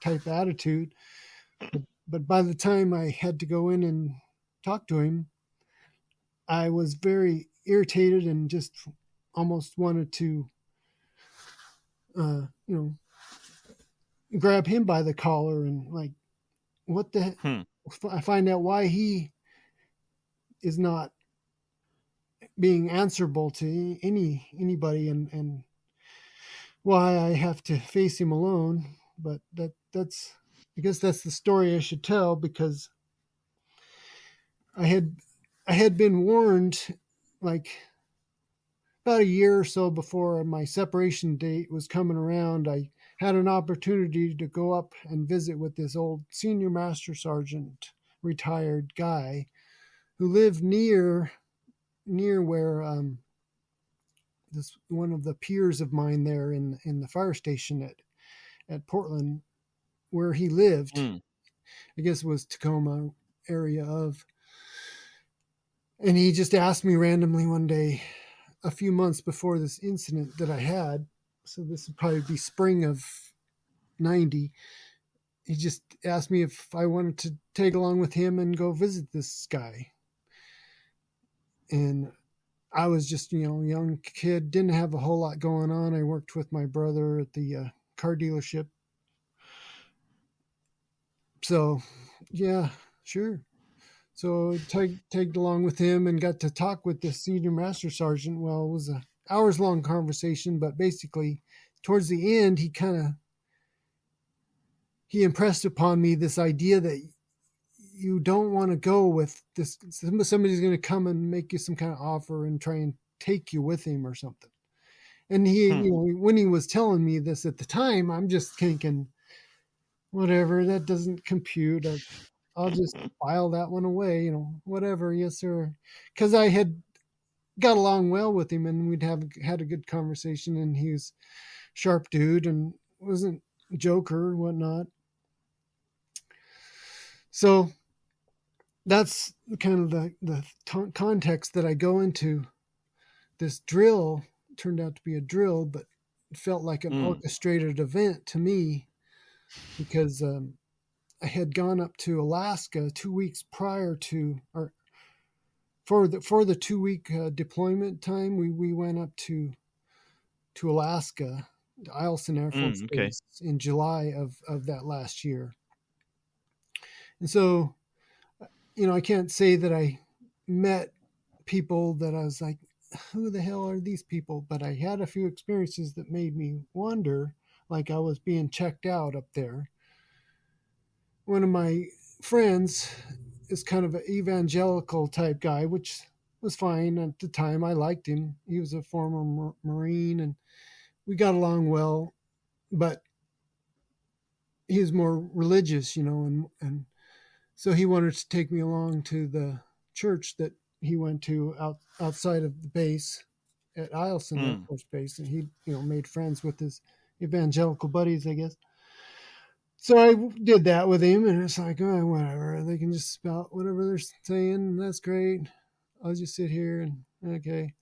Type attitude. But by the time I had to go in and talk to him, I was very irritated and just almost wanted to, grab him by the collar and like, what the? I find out why he is not being answerable to anybody, and why I have to face him alone. But that's I guess that's the story I should tell, because I had been warned like about a year or so before my separation date was coming around. I had an opportunity to go up and visit with this old senior master sergeant, retired guy, who lived near where this one of the peers of mine there in the fire station at Portland, where he lived. I guess it was Tacoma area of. And he just asked me randomly one day, a few months before this incident that I had. So this would probably be spring of 90. He just asked me if I wanted to tag along with him and go visit this guy. And I was just, young kid, didn't have a whole lot going on. I worked with my brother at the car dealership. So, yeah, sure. So I tagged along with him and got to talk with the senior master sergeant. Well, it was an hours-long conversation, but basically towards the end, he impressed upon me this idea that you don't want to go with this. Somebody's going to come and make you some kind of offer and try and take you with him or something. And he, when he was telling me this at the time, I'm just thinking, whatever, that doesn't compute. I'll just file that one away, whatever. Yes, sir. Because I had got along well with him, and we'd had a good conversation, and he was sharp dude and wasn't a joker or whatnot. So that's kind of the context that I go into. This drill turned out to be a drill, but it felt like an orchestrated event to me, because I had gone up to Alaska 2 weeks prior to, or for the 2 week deployment time. We went up to Alaska, to Eielson Air Force Base, in July of that last year. And so, I can't say that I met people that I was like, who the hell are these people? But I had a few experiences that made me wonder, like I was being checked out up there. One of my friends is kind of an evangelical type guy, which was fine at the time. I liked him. He was a former Marine, and we got along well, but he was more religious, and so he wanted to take me along to the church that he went to outside of the base at Eielson Air Force Base, and he, made friends with his evangelical buddies, I guess. So I did that with him, and it's like, oh, whatever. They can just spout whatever they're saying. That's great. I'll just sit here and okay.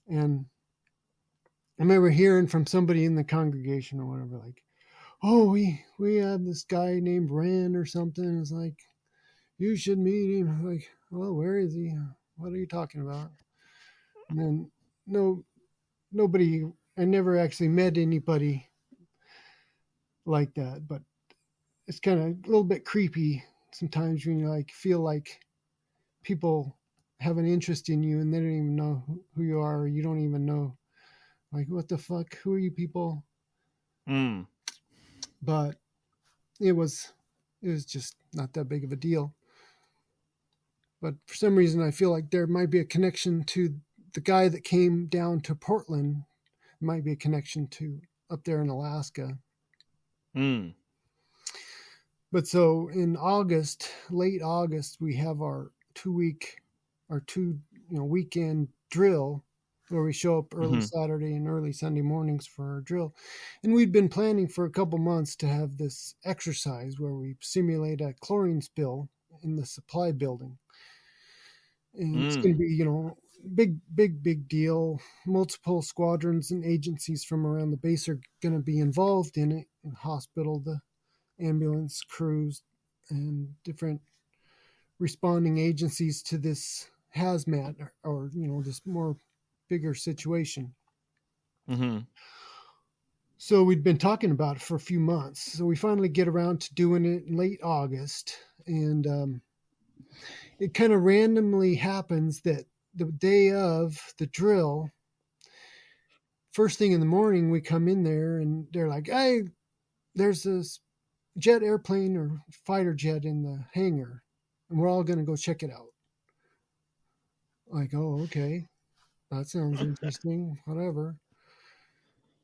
And I remember hearing from somebody in the congregation or whatever, like, oh, we have this guy named Rand or something. It's like, you should meet him. I'm like, well, where is he? What are you talking about? And then no, nobody. I never actually met anybody like that, but it's kind of a little bit creepy sometimes when you like feel like people have an interest in you and they don't even know who you are, or you don't even know, like, what the fuck, who are you people? Mm. But it was just not that big of a deal. But for some reason, I feel like there might be a connection to the guy that came down to Portland. Might be a connection to up there in Alaska. Mm. But so in August, late August, we have our weekend drill where we show up early Mm-hmm. Saturday and early Sunday mornings for our drill. And we'd been planning for a couple months to have this exercise where we simulate a chlorine spill in the supply building. And it's going to be, big deal. Multiple squadrons and agencies from around the base are going to be involved in it. The hospital, the ambulance crews, and different responding agencies to this hazmat or this more bigger situation. Mm-hmm. So we'd been talking about it for a few months. So we finally get around to doing it in late August, and it kind of randomly happens that the day of the drill, first thing in the morning, we come in there and they're like, hey, there's this jet airplane or fighter jet in the hangar, and we're all going to go check it out. Like, oh, okay, that sounds interesting, whatever.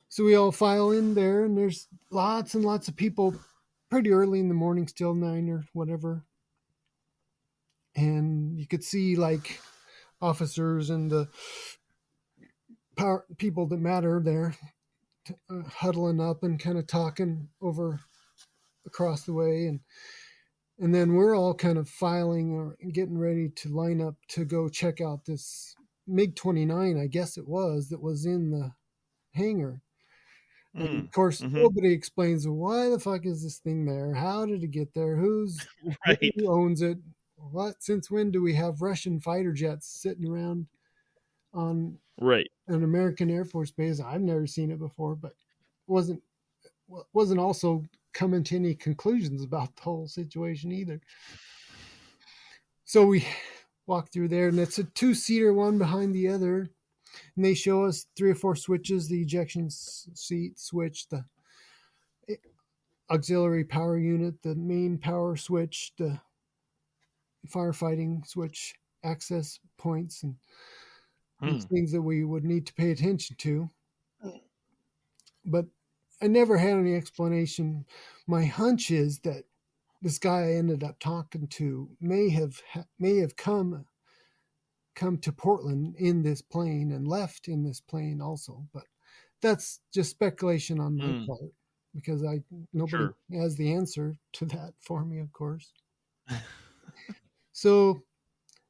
So we all file in there, and there's lots and lots of people pretty early in the morning, still 9 or whatever. And you could see like officers and the people that matter there huddling up and kind of talking over across the way. And then we're all kind of filing or getting ready to line up to go check out this MiG-29, I guess it was, that was in the hangar. And of course, Mm-hmm. nobody explains why the fuck is this thing there? How did it get there? Who Right. owns it? What? Since when do we have Russian fighter jets sitting around on Right. an American Air Force base? I've never seen it before, but wasn't also coming to any conclusions about the whole situation either. So we walk through there, and it's a two-seater, one behind the other. And they show us 3 or 4 switches: the ejection seat switch, the auxiliary power unit, the main power switch, the firefighting switch, access points, and these things that we would need to pay attention to. But I never had any explanation. My hunch is that this guy I ended up talking to may have come to Portland in this plane and left in this plane also. But that's just speculation on my part, because nobody has the answer to that for me, of course. So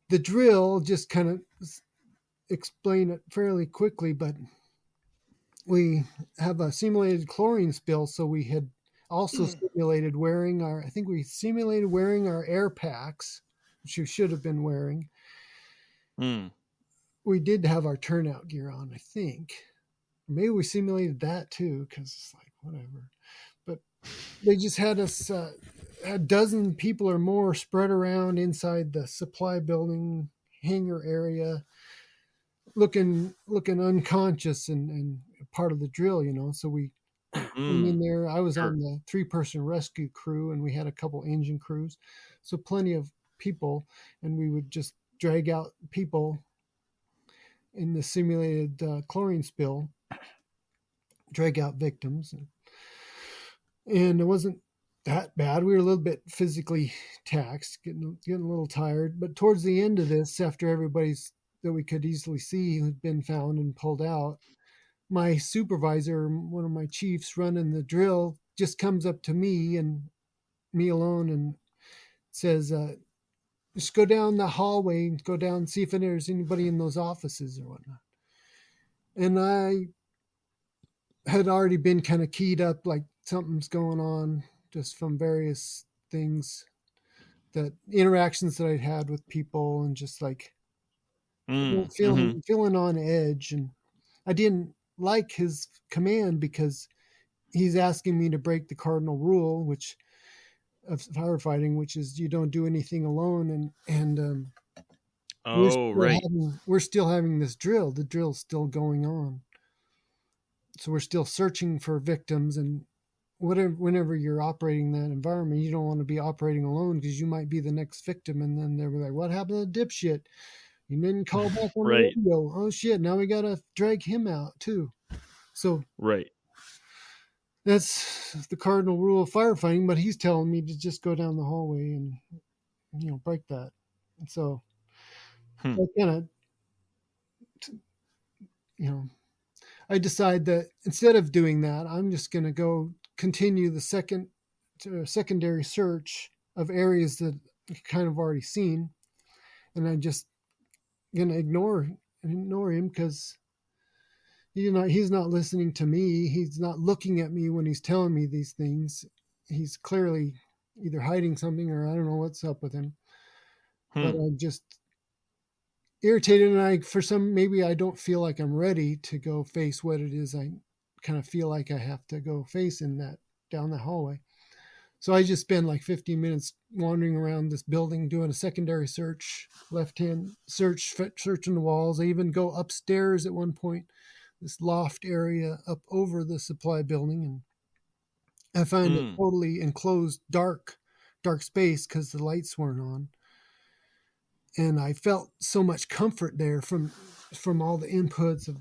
the drill, just kind of explain it fairly quickly, but we have a simulated chlorine spill, so we had also simulated wearing our air packs, which we should have been wearing. We did have our turnout gear on, I think. Maybe we simulated that too, because it's like, whatever. But they just had us, a dozen people or more spread around inside the supply building hangar area, looking unconscious and part of the drill, So we went in there. I was on the 3-person rescue crew, and we had a couple engine crews, so plenty of people, and we would just drag out people in the simulated chlorine spill, drag out victims, and it wasn't that bad. We were a little bit physically taxed, getting a little tired, but towards the end of this, after everybody's that we could easily see had been found and pulled out, my supervisor, one of my chiefs running the drill, just comes up to me and me alone and says, just go down the hallway and go down and see if there's anybody in those offices or whatnot. And I had already been kind of keyed up, like something's going on, just from various things, that interactions that I'd had with people, and just like Mm-hmm. feeling on edge. And I didn't like his command because he's asking me to break the cardinal rule, which of firefighting, which is you don't do anything alone. And Oh, right. we're still having this drill. The drill's still going on, so we're still searching for victims. And whatever, whenever you're operating that environment, you don't want to be operating alone because you might be the next victim. And then they were like, "What happened to the dipshit? He didn't call back on the Right. radio. Oh shit! Now we gotta drag him out too." So Right. that's the cardinal rule of firefighting. But he's telling me to just go down the hallway and break that. And so Hmm. I kind of you know I decide that instead of doing that, I'm just going to go continue the secondary search of areas that I kind of already seen, and I'm just going to ignore him because he's not listening to me. He's not looking at me when he's telling me these things. He's clearly either hiding something, or I don't know what's up with him. But Hmm. I'm just irritated, and maybe I don't feel like I'm ready to go face what it is I kind of feel like I have to go face in that down the hallway. So I just spend like 15 minutes wandering around this building doing a secondary search, left hand searching the walls. I even go upstairs at one point, this loft area up over the supply building, and I find it Mm. totally enclosed, dark space because the lights weren't on. And I felt so much comfort there from all the inputs of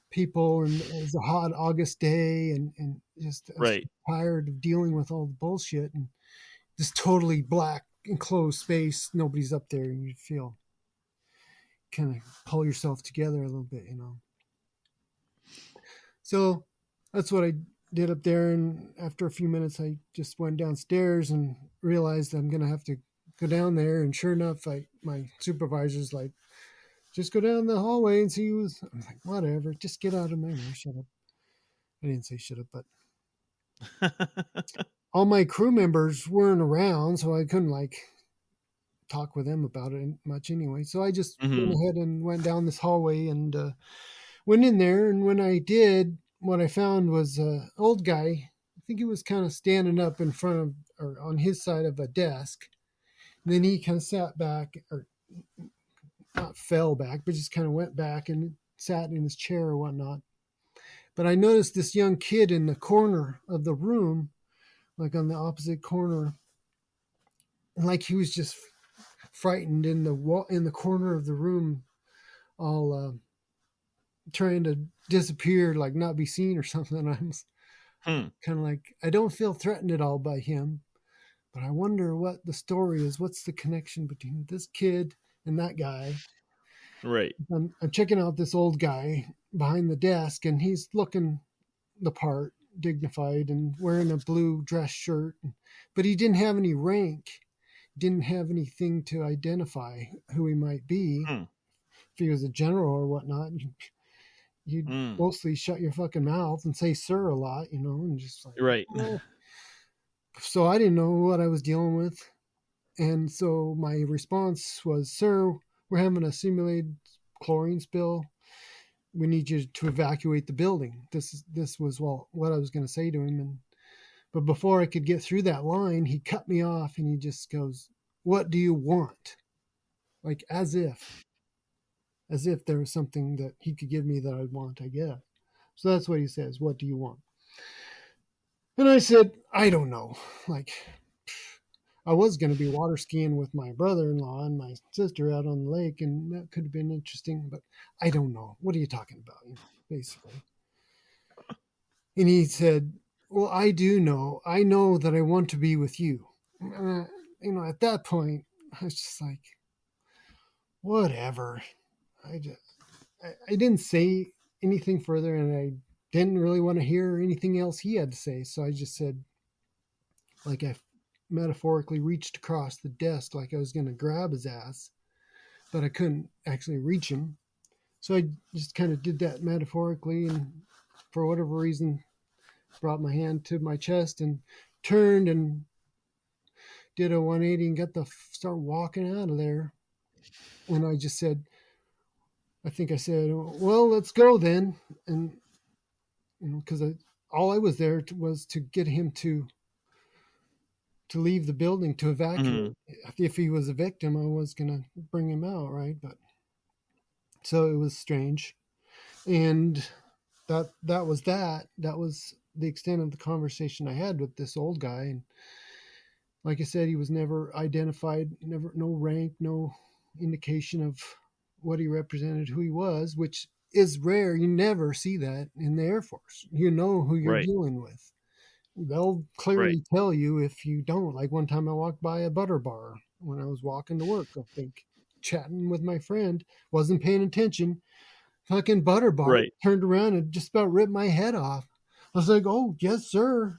people, and it was a hot August day, and just I was Right. tired of dealing with all the bullshit, and this totally black enclosed space, nobody's up there, and you feel kind of pull yourself together a little bit. So that's what I did up there, and after a few minutes I just went downstairs and realized I'm gonna have to go down there. And sure enough, my supervisor's like, just go down the hallway and see who's. I'm like, whatever, just get out of my way. Shut up. I didn't say shut up, but all my crew members weren't around, so I couldn't like talk with them about it much anyway. So I just went Mm-hmm. ahead and went down this hallway and went in there. And when I did, what I found was an old guy. I think he was kind of standing up in front of or on his side of a desk. And then he kind of sat back, or not fell back, but just kind of went back and sat in his chair or whatnot. But I noticed this young kid in the corner of the room, like on the opposite corner, like he was just frightened in the corner of the room, all trying to disappear, like not be seen or something. And I'm Hmm. kind of like, I don't feel threatened at all by him, but I wonder what the story is. What's the connection between this kid and that guy? Right. I'm checking out this old guy behind the desk, and he's looking the part, dignified and wearing a blue dress shirt, but he didn't have any rank, didn't have anything to identify who he might be. Hmm. If he was a general or whatnot, you'd Mm. mostly shut your fucking mouth and say sir a lot, and just like, Right. oh. So I didn't know what I was dealing with. And so my response was, sir, we're having a simulated chlorine spill. We need you to evacuate the building. This was what I was going to say to him. But before I could get through that line, he cut me off and he just goes, "What do you want?" Like as if there was something that he could give me that I'd want, I guess. So that's what he says. "What do you want?" And I said, "I don't know." Like, I was going to be water skiing with my brother-in-law and my sister out on the lake, and that could have been interesting, but I don't know. What are you talking about? Basically. And he said, "Well, I do know. I know that I want to be with you." At that point, I was just like, whatever. I didn't say. anything further, and I didn't really want to hear anything else he had to say. So I just said, like, I metaphorically reached across the desk like I was going to grab his ass, but I couldn't actually reach him. So I just kind of did that metaphorically, and for whatever reason, brought my hand to my chest and turned and did a 180 and got the start walking out of there. And I just said, I think I said, well, let's go then. And, because all I was there was to get him to leave the building, to evacuate. If he was a victim, I was going to bring him out, right? But so it was strange. And that was the extent of the conversation I had with this old guy. And like I said, he was never identified, never, no rank, no indication of what he represented, who he was, which is rare. You never see that in the Air Force. You know who you're dealing with. They'll clearly tell you if you don't. Like one time I walked by a butter bar when I was walking to work, I think, chatting with my friend, wasn't paying attention. Fucking butter bar turned around and just about ripped my head off. I was like, oh, yes, sir.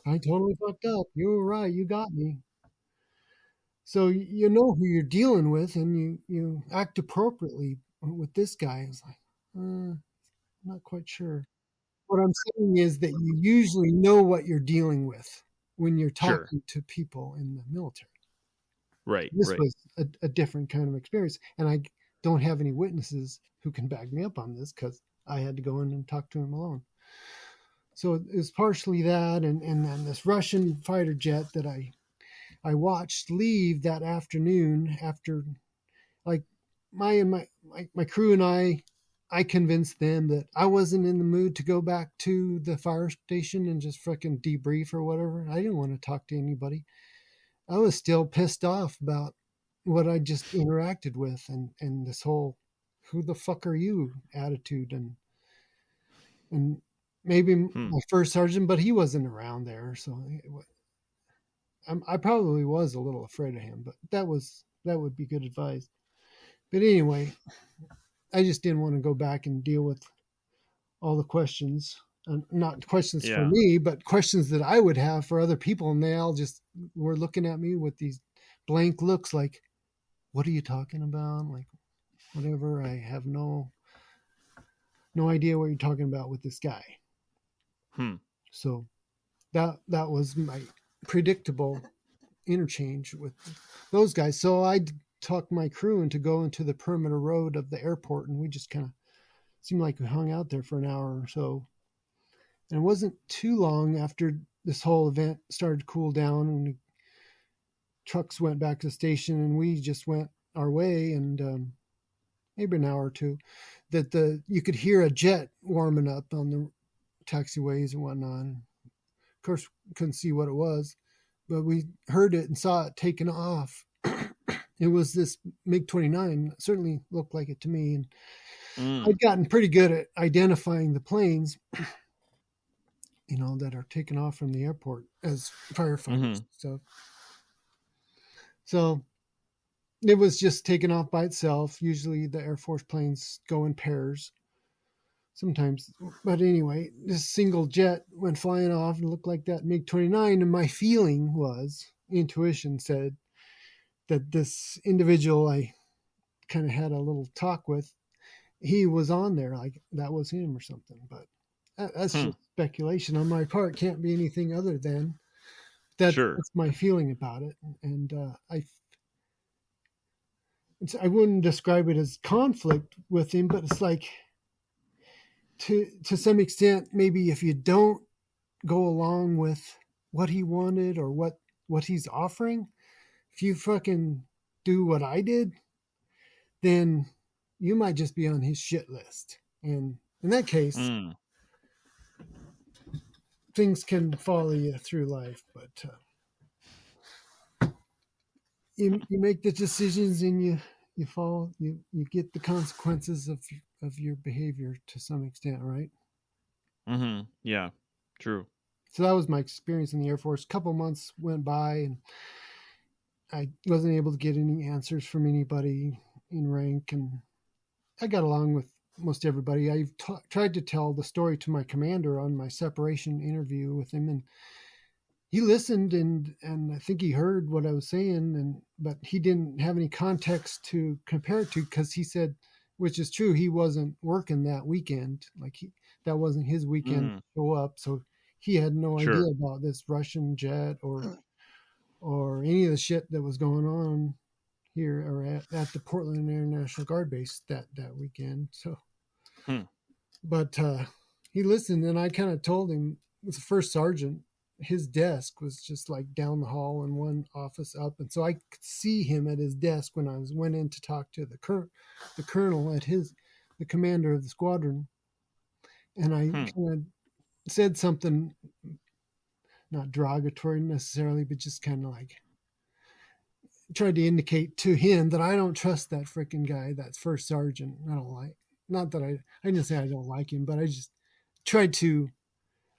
I totally fucked up. You were right. You got me. So you know who you're dealing with, and you act appropriately. With this guy, I was like, I'm not quite sure. What I'm saying is that you usually know what you're dealing with when you're talking to people in the military. This was a different kind of experience, and I don't have any witnesses who can back me up on this because I had to go in and talk to him alone. So it was partially that, and then this Russian fighter jet that I watched leave that afternoon after, like, my crew and I convinced them that I wasn't in the mood to go back to the fire station and just freaking debrief or whatever. I didn't want to talk to anybody. I was still pissed off about what I just interacted with, and this whole "who the fuck are you" attitude, and maybe my first sergeant, but he wasn't around there, so I probably was a little afraid of him. But that would be good advice. But anyway, I just didn't want to go back and deal with all the questions, not questions for me, but questions that I would have for other people. And they all just were looking at me with these blank looks like, what are you talking about? Like, whatever. I have no idea what you're talking about with this guy. So that was my predictable interchange with those guys. So I talked my crew into go into the perimeter road of the airport, and we just kind of seemed like we hung out there for an hour or so. And it wasn't too long after this whole event started to cool down, and the trucks went back to the station, and we just went our way. And maybe an hour or two, that you could hear a jet warming up on the taxiways and whatnot. Of course, couldn't see what it was, but we heard it and saw it taking off. It was this MiG-29. Certainly looked like it to me. And I'd gotten pretty good at identifying the planes, that are taken off from the airport as firefighters. So it was just taken off by itself. Usually the Air Force planes go in pairs sometimes. But anyway, this single jet went flying off and looked like that MiG-29. And my feeling was, intuition said, that this individual I kind of had a little talk with, he was on there, like that was him or something. But that's just speculation on my part. Can't be anything other than that. That's my feeling about it. And I wouldn't describe it as conflict with him, but it's like, to some extent, maybe if you don't go along with what he wanted or what he's offering, if you fucking do what I did, then you might just be on his shit list. And in that case, things can follow you through life, but you make the decisions and you follow, you get the consequences of your behavior to some extent, right? Yeah, true. So that was my experience in the Air Force. A couple months went by, and I wasn't able to get any answers from anybody in rank, and I got along with most everybody. I've tried to tell the story to my commander on my separation interview with him, and he listened, and I think he heard what I was saying, but he didn't have any context to compare it to, because he said, which is true, he wasn't working that weekend. Like that wasn't his weekend Mm, to show up, so he had no idea sure. about this Russian jet or any of the shit that was going on here or at the Portland International Guard base that weekend. So, Hmm. but he listened, and I kind of told him, with the first sergeant, his desk was just like down the hall and one office up, and so I could see him at his desk when I went in to talk to the colonel at the commander of the squadron, and I Hmm. kind of said something not derogatory necessarily, but just kind of like tried to indicate to him that I don't trust that freaking guy, that first sergeant. I don't like. Not that I didn't say I don't like him, but I just tried to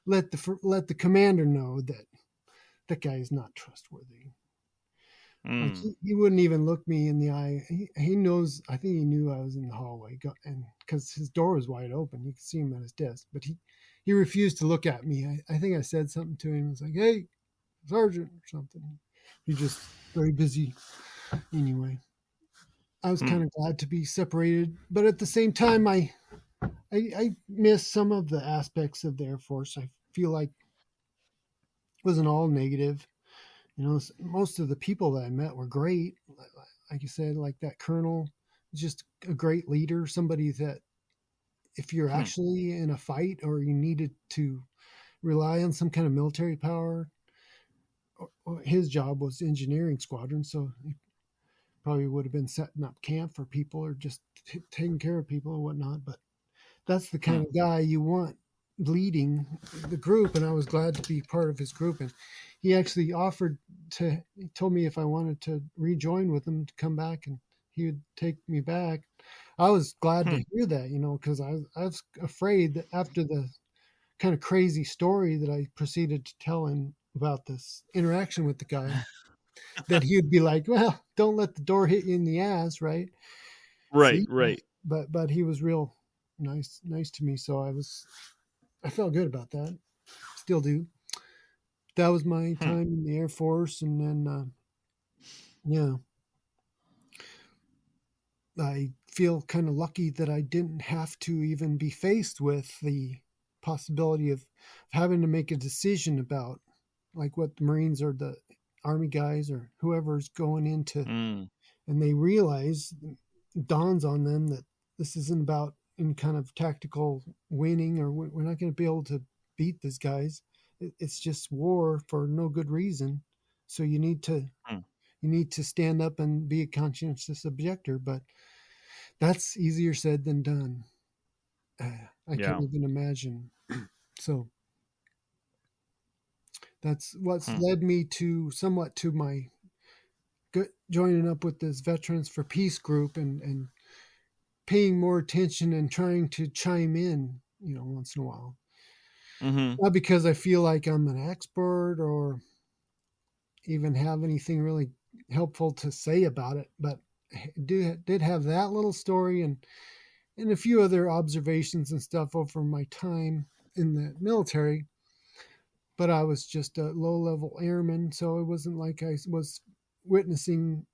let the commander know that that guy is not trustworthy. Like Mm. he wouldn't even look me in the eye. He knows. I think he knew I was in the hallway, and because his door was wide open, you could see him at his desk. But he refused to look at me. I think I said something to him. I was like, "Hey, sergeant," or something. He's just very busy. Anyway, I was Hmm. kind of glad to be separated, but at the same time, I miss some of the aspects of the Air Force. I feel like it wasn't all negative. You know, most of the people that I met were great. Like you said, like that colonel, just a great leader, somebody that if you're Hmm. actually in a fight or you needed to rely on some kind of military power, his job was engineering squadron, so he probably would have been setting up camp for people or just taking care of people or whatnot. But that's the Hmm. kind of guy you want leading the group, and I was glad to be part of his group. And he actually offered he told me if I wanted to rejoin with him to come back, and he would take me back. I was glad Hmm. to hear that, because I was afraid that after the kind of crazy story that I proceeded to tell him about this interaction with the guy, that he would be like, well, don't let the door hit you in the ass, right? Right. See, Right. but he was real nice to me, so I felt good about that. Still do. That was my Hmm. time in the Air Force, and then yeah, I feel kind of lucky that I didn't have to even be faced with the possibility of having to make a decision about like what the Marines or the Army guys or whoever's going into, Mm. and they realize, dawns on them that this isn't about any kind of tactical winning, or we're not going to be able to beat these guys. It's just war for no good reason. So Hmm. you need to stand up and be a conscientious objector, but that's easier said than done. I can't Yeah. even imagine. So that's what's Hmm. led me to somewhat to my joining up with this Veterans for Peace group, and paying more attention and trying to chime in, once in a while. Hmm. Not because I feel like I'm an expert or even have anything really helpful to say about it, but I did have that little story and a few other observations and stuff over my time in the military. But I was just a low level airman, so it wasn't like I was witnessing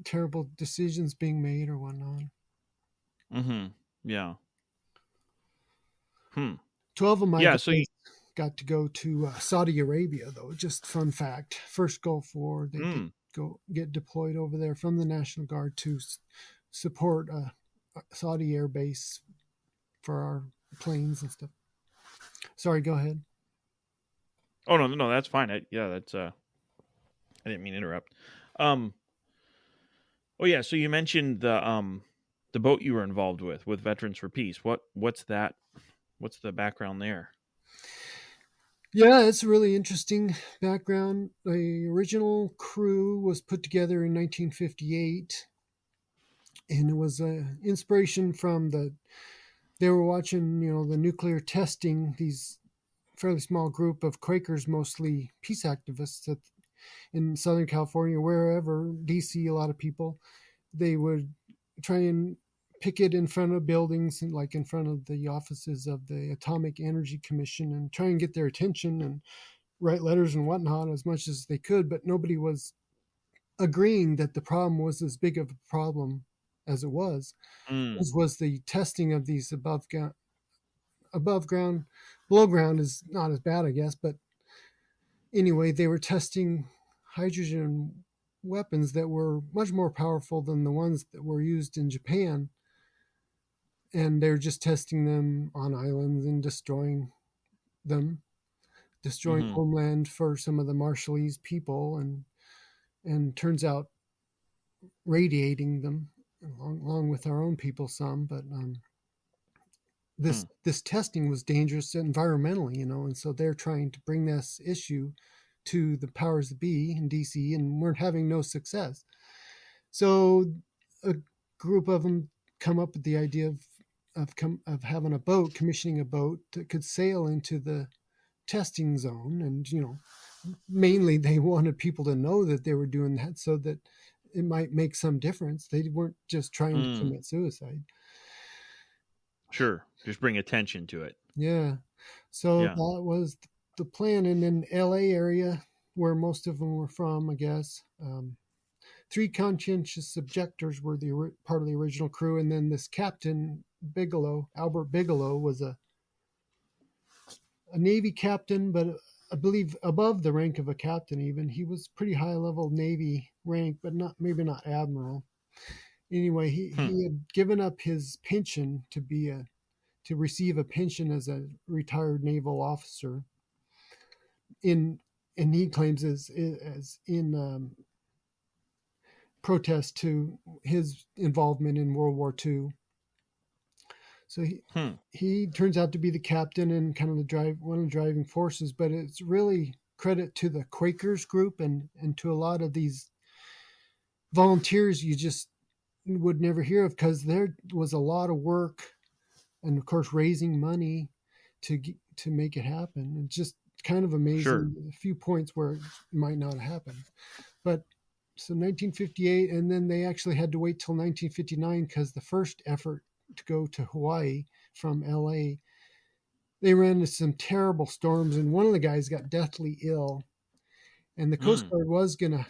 terrible decisions being made or whatnot. Hmm. Yeah. Hmm. 12 of my Yeah. So you. guys got to go to Saudi Arabia, though. Just fun fact. First Gulf War, they did Mm. go get deployed over there from the National Guard to support a Saudi air base for our planes and stuff. Sorry, go ahead. Oh no, no, that's fine. Yeah, that's. I didn't mean to interrupt. Um. Oh yeah. So you mentioned the boat you were involved with Veterans for Peace. What's that? What's the background there? Yeah, it's a really interesting background. The original crew was put together in 1958, and it was an inspiration from they were watching, the nuclear testing, these fairly small group of Quakers, mostly peace activists in Southern California, wherever, DC, a lot of people, they would try and picket in front of buildings and like in front of the offices of the Atomic Energy Commission and try and get their attention and write letters and whatnot as much as they could, but nobody was agreeing that the problem was as big of a problem as it was. Mm. As was the testing of these above ground, below ground is not as bad, I guess, but anyway, they were testing hydrogen weapons that were much more powerful than the ones that were used in Japan. And they're just testing them on islands and them, destroying Mm-hmm. homeland for some of the Marshallese people, and turns out radiating them along with our own people some. But Hmm. this testing was dangerous environmentally, and so they're trying to bring this issue to the powers that be in DC, and we're having no success. So a group of them come up with the idea of having a boat, commissioning a boat that could sail into the testing zone, and mainly they wanted people to know that they were doing that so that it might make some difference. They weren't just trying to Mm. commit suicide. Sure. Just bring attention to it. Yeah. So Yeah. that was the plan. And in LA area, where most of them were from, I guess, three conscientious objectors were the part of the original crew. And then this captain, Bigelow, Albert Bigelow, was a Navy captain, but I believe above the rank of a captain even. He was pretty high level Navy rank, but maybe not admiral. Anyway, Hmm. he had given up his pension to receive a pension as a retired naval officer in and he claims as in protest to his involvement in World War II. So Hmm. he turns out to be the captain and kind of one of the driving forces, but it's really credit to the Quakers group and to a lot of these volunteers you just would never hear of, because there was a lot of work and of course raising money to make it happen. And just kind of Sure. amazing a few points where it might not happen. But so 1958, and then they actually had to wait till 1959 because the first effort to go to Hawaii from LA, they ran into some terrible storms, and one of the guys got deathly ill, and the Coast Mm. Guard was going to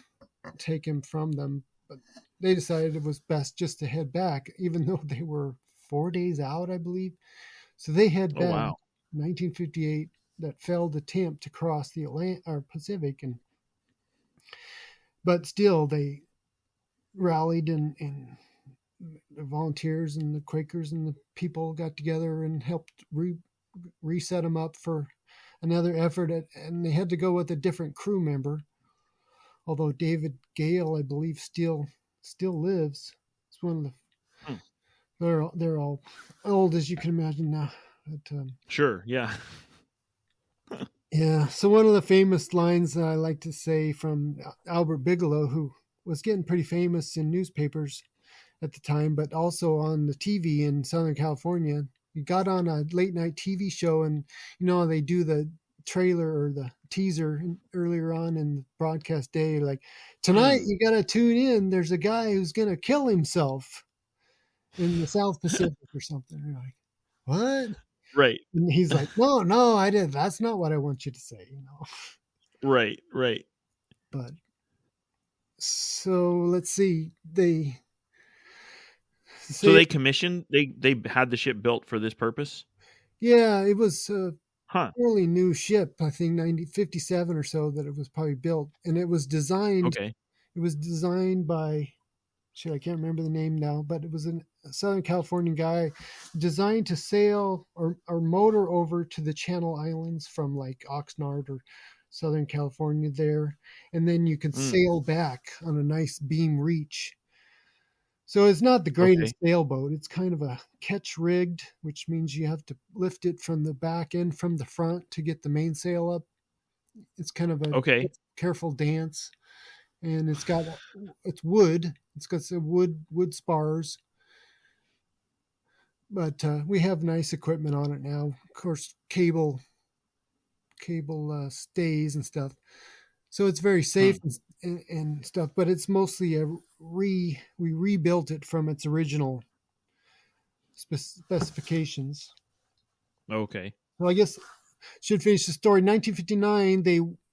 take him from them, but they decided it was best just to head back, even though they were 4 days out, I believe. So they head Oh, back. wow. 1958, that failed attempt to cross the Atlantic or Pacific, but still they rallied, and the volunteers and the Quakers and the people got together and helped reset them up for another effort. And they had to go with a different crew member, although David Gale, I believe, still lives. It's one of the Hmm. they're all old, as you can imagine now. But, Sure. Yeah. yeah. So one of the famous lines that I like to say from Albert Bigelow, who was getting pretty famous in newspapers at the time, but also on the TV in Southern California. He got on a late night TV show, and they do the trailer or the teaser earlier on in the broadcast day, like, tonight Mm. you got to tune in. There's a guy who's going to kill himself in the South Pacific or something. You're like, what? Right. And he's like, no, I did. That's not what I want you to say. Right. Right. But so let's see. They So say, they commissioned. They had the ship built for this purpose. yeah, it was Huh. fairly new ship. I think 1957 or so that it was probably built, and it was designed. Okay. It was designed by, shit, I can't remember the name now, but it was a Southern Californian guy, designed to sail or motor over to the Channel Islands from like Oxnard or Southern California there, and then you could Mm. sail back on a nice beam reach. So it's not the Okay. greatest sailboat. It's kind of a catch rigged, which means you have to lift it from the back end from the front to get the mainsail up. It's kind of a Okay. careful dance, and it's wood. It's got some wood spars, but we have nice equipment on it now. Of course, cable stays and stuff. So it's very safe Hmm. and stuff. But it's mostly we rebuilt it from its original specifications. Okay. Well, I guess should finish the story. 1959,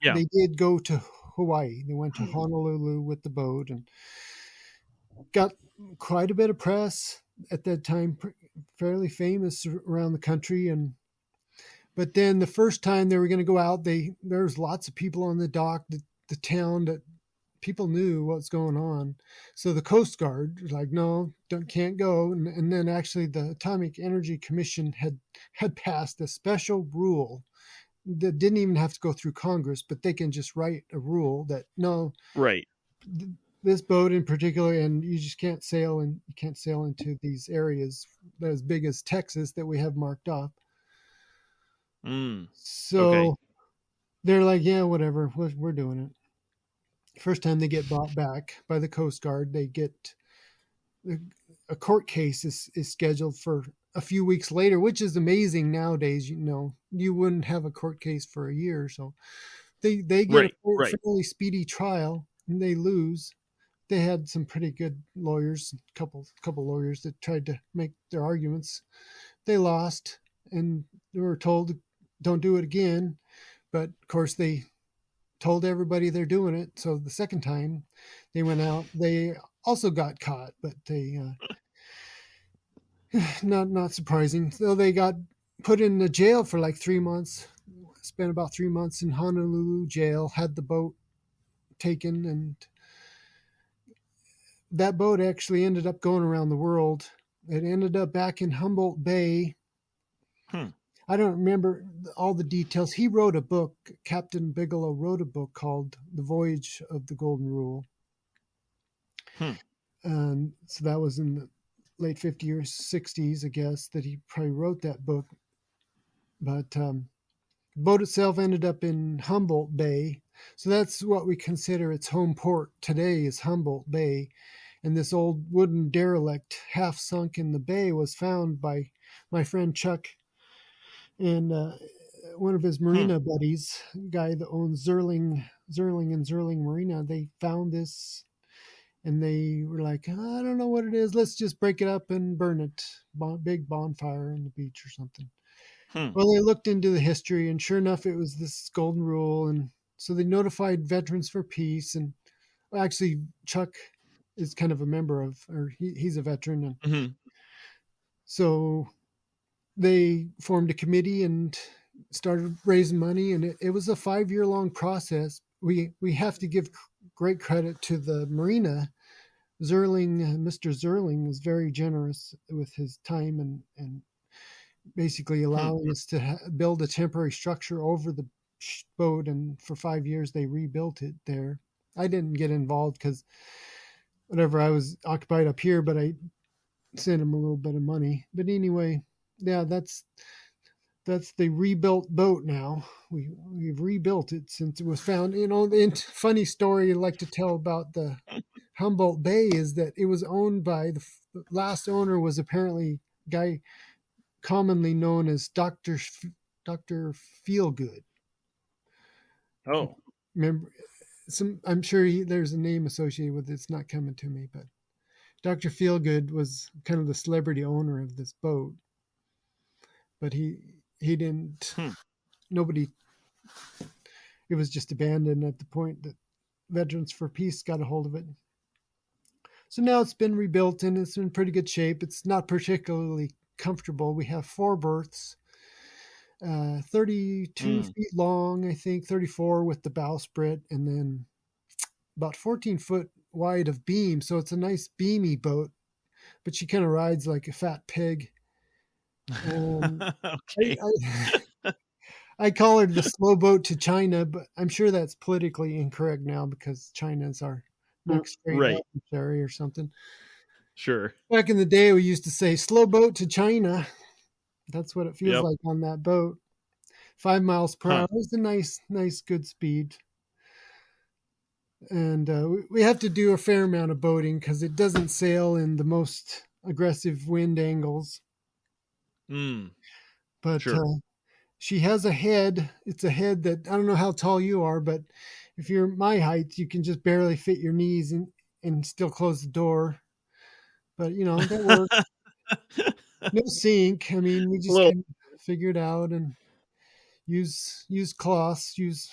Yeah. they did go to Hawaii. They went to Honolulu with the boat and got quite a bit of press at that time, fairly famous around the country. And but then the first time they were going to go out, there was lots of people on the dock. The town that people knew what's going on, so the Coast Guard was like, no, can't go. And then actually, the Atomic Energy Commission had passed a special rule that didn't even have to go through Congress, but they can just write a rule that no, Right. this boat in particular, and you just can't sail, and you can't sail into these areas as big as Texas that we have marked off. Mm. Okay. So they're like, yeah, whatever, we're doing it. First time they get brought back by the Coast Guard, they get a court case is scheduled for a few weeks later, which is amazing nowadays. You wouldn't have a court case for a year or so. They get a Right. Right. fairly speedy trial and they lose. They had some pretty good lawyers, couple lawyers that tried to make their arguments. They lost, and they were told don't do it again. But of course, they told everybody they're doing it. So the second time they went out, they also got caught, but they not surprising. So they got put in the jail for like 3 months. Spent about 3 months in Honolulu jail. Had the boat taken, and that boat actually ended up going around the world. It ended up back in Humboldt Bay. Hmm. I don't remember all the details. He wrote a book, Captain Bigelow wrote a book called The Voyage of the Golden Rule. And so that was in the late 50s or 60s, I guess, that he probably wrote that book. But the boat itself ended up in Humboldt Bay. So that's what we consider its home port today is Humboldt Bay. And this old wooden derelict, half sunk in the bay, was found by my friend Chuck and one of his marina buddies, a guy that owns Zerling and Zerling Marina. They found this, and they were like, I don't know what it is. Let's just break it up and burn it. Big bonfire on the beach or something. Well, they looked into the history, and sure enough, it was this golden rule. And so they notified Veterans for Peace. And actually, Chuck is kind of a member of, or he's a veteran. And Mm-hmm. so they formed a committee and started raising money. And it was a 5-year long process. We have to give great credit to the marina. Mr. Zerling was very generous with his time and basically allowing us to build a temporary structure over the boat. And for 5 years, they rebuilt it there. I didn't get involved because whatever, I was occupied up here, but I sent him a little bit of money. But anyway, yeah, that's the rebuilt boat now. We've rebuilt it since it was found. The funny story I like to tell about the Humboldt Bay is that it was owned by the last owner was apparently a guy commonly known as Dr. Feelgood. Oh. Remember, I'm sure there's a name associated with it. It's not coming to me, but Dr. Feelgood was kind of the celebrity owner of this boat. But he didn't, nobody, it was just abandoned at the point that Veterans for Peace got a hold of it. So now it's been rebuilt and it's in pretty good shape. It's not particularly comfortable. We have 4 berths, 32 feet long, I think, 34 with the bowsprit, and then about 14 foot wide of beam. So it's a nice beamy boat, but she kind of rides like a fat pig. Okay. I call her the slow boat to China, but I'm sure that's politically incorrect now because China is our next great adversary or something. Sure. Back in the day, we used to say slow boat to China. That's what it feels like on that boat. 5 miles per hour is a nice, good speed. And we have to do a fair amount of boating because it doesn't sail in the most aggressive wind angles. But sure. She has a head. It's a head that I don't know how tall you are, but if you're my height, you can just barely fit your knees and still close the door. But that works. No sink. I mean, we A just little. kind of figure it out and use cloths, use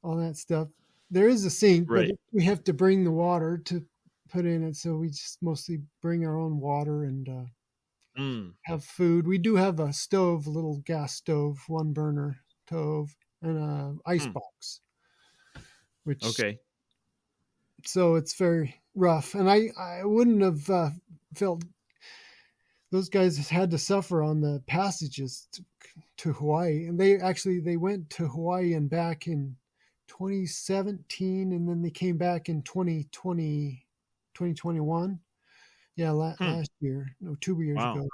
all that stuff. There is a sink, but Right. we have to bring the water to put in it. So we just mostly bring our own water and Mm. have food. We do have a stove, a little gas stove, one burner stove, and a ice Hmm. box, which Okay. so it's very rough. And I wouldn't have felt those guys had to suffer on the passages to Hawaii, and they went to Hawaii and back in 2017, and then they came back in 2020, 2021. Yeah, Hmm. last year, no, 2 years Wow. ago.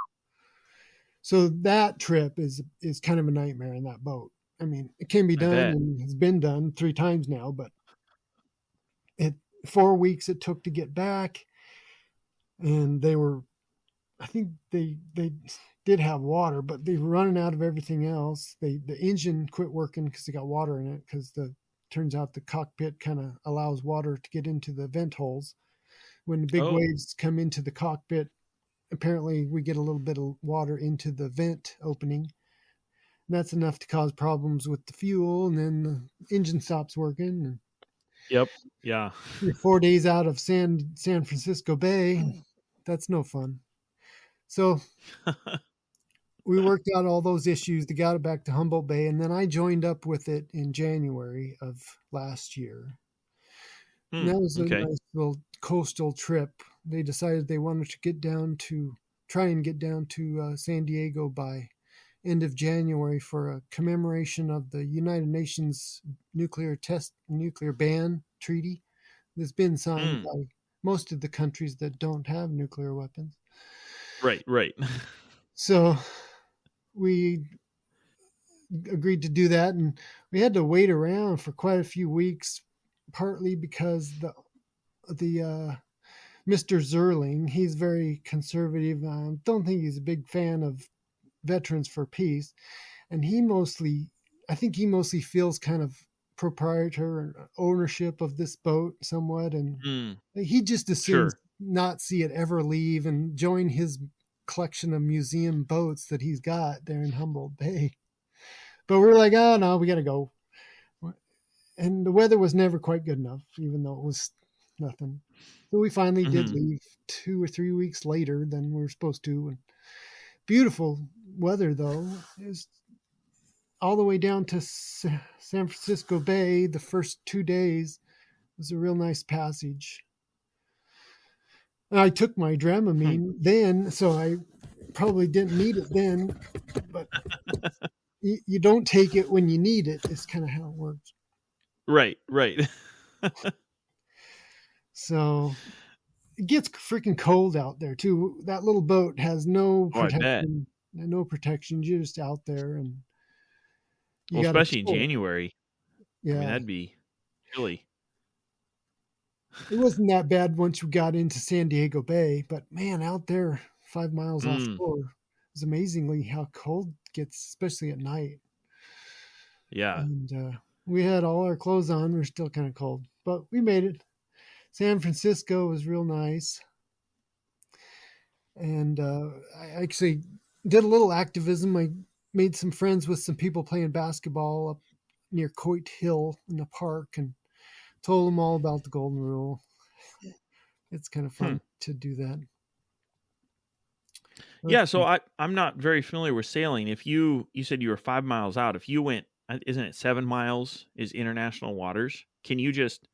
So that trip is kind of a nightmare in that boat. I mean, it can be I done bet. and it's been done 3 times now, but it 4 weeks it took to get back, and they were I think they did have water, but they were running out of everything else. The engine quit working because it got water in it because the turns out the cockpit kind of allows water to get into the vent holes. When the big Oh. waves come into the cockpit, apparently we get a little bit of water into the vent opening. And that's enough to cause problems with the fuel, and then the engine stops working. And Yep. Yeah. you're 4 days out of San Francisco Bay. That's no fun. So we worked out all those issues to got it back to Humboldt Bay, and then I joined up with it in January of last year. And Hmm. that was a Okay. nice little coastal trip. They decided they wanted to try and get down to San Diego by end of January for a commemoration of the United Nations nuclear ban treaty that's been signed Hmm. by most of the countries that don't have nuclear weapons. Right. Right. So we agreed to do that, and we had to wait around for quite a few weeks, partly because the Mr. Zerling, he's very conservative. I don't think he's a big fan of Veterans for Peace, and I think he mostly feels kind of proprietor ownership of this boat somewhat, and Hmm. he just assumes Sure. not see it ever leave and join his collection of museum boats that he's got there in Humboldt Bay. But we're like, oh no, we got to go. And the weather was never quite good enough, even though it was nothing. So we finally did Hmm. leave 2 or 3 weeks later than we were supposed to. And beautiful weather, though. It was all the way down to San Francisco Bay. The first 2 days was a real nice passage. And I took my Hmm. Dramamine then, so I probably didn't need it then. But you don't take it when you need it. Is kind of how it works. Right. Right. So it gets freaking cold out there too. That little boat has no Oh, I bet. protection, no protection. You're just out there, and you Well, got to especially in tow it. January. I mean, Yeah, that'd be chilly. it wasn't that bad once we got into San Diego Bay, but man, out there 5 miles Mm. offshore, it's amazingly how cold it gets, especially at night. Yeah. And we had all our clothes on. We are still kind of cold, but we made it. San Francisco was real nice, and I actually did a little activism. I made some friends with some people playing basketball up near Coit Hill in the park, and told them all about the golden rule. It's kind of Hmm. fun to do that. Yeah. Let's So see. I'm not very familiar with sailing. If you said you were 5 miles out, if you went, isn't it 7 miles is international waters? Can you just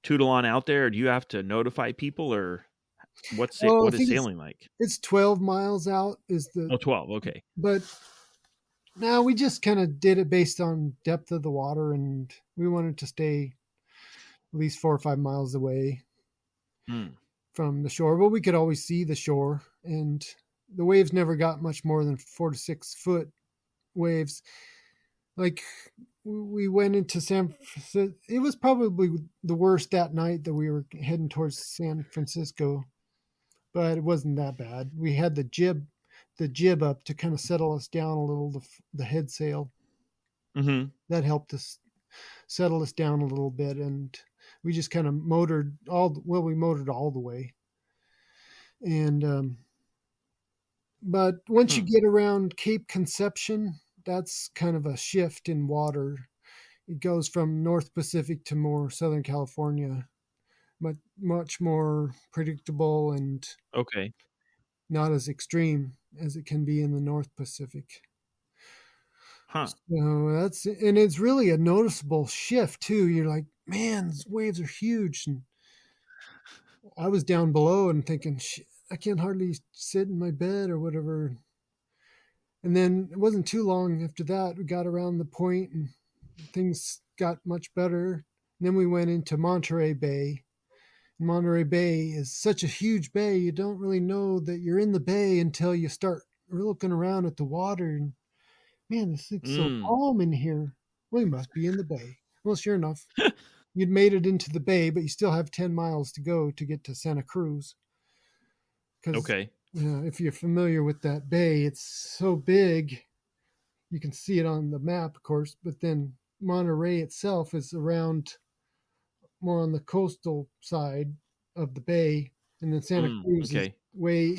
tootle on out there? Or do you have to notify people, or Oh, I what is think sailing like? it's 12 miles out is the, Oh, 12. Okay. but now we just kind of did it based on depth of the water, and we wanted to stay at least 4 or 5 miles away Hmm. from the shore, but we could always see the shore, and the waves never got much more than 4 to 6 foot waves. Like we went into San Francisco, it was probably the worst that night that we were heading towards San Francisco, but it wasn't that bad. We had the jib up to kind of settle us down a little, the head sail Mm-hmm. that helped us settle us down a little bit, and we just kind of motored we motored all the way, and But once you Hmm. get around Cape Conception, that's kind of a shift in water. It goes from North Pacific to more Southern California, but much more predictable and Okay. not as extreme as it can be in the North Pacific. Huh. So and it's really a noticeable shift too. You're like, man, these waves are huge. And I was down below and thinking, shit, I can't hardly sit in my bed or whatever. And then it wasn't too long after that, we got around the point and things got much better. And then we went into Monterey Bay. Monterey Bay is such a huge bay, you don't really know that you're in the bay until you start looking around at the water. And man, this thing's so Mm. calm in here. We must be in the bay. Well, sure enough, you'd made it into the bay, but you still have 10 miles to go to get to Santa Cruz. Because Okay. if you're familiar with that bay, it's so big. You can see it on the map, of course, but then Monterey itself is around more on the coastal side of the bay, and then Santa Cruz is Okay. way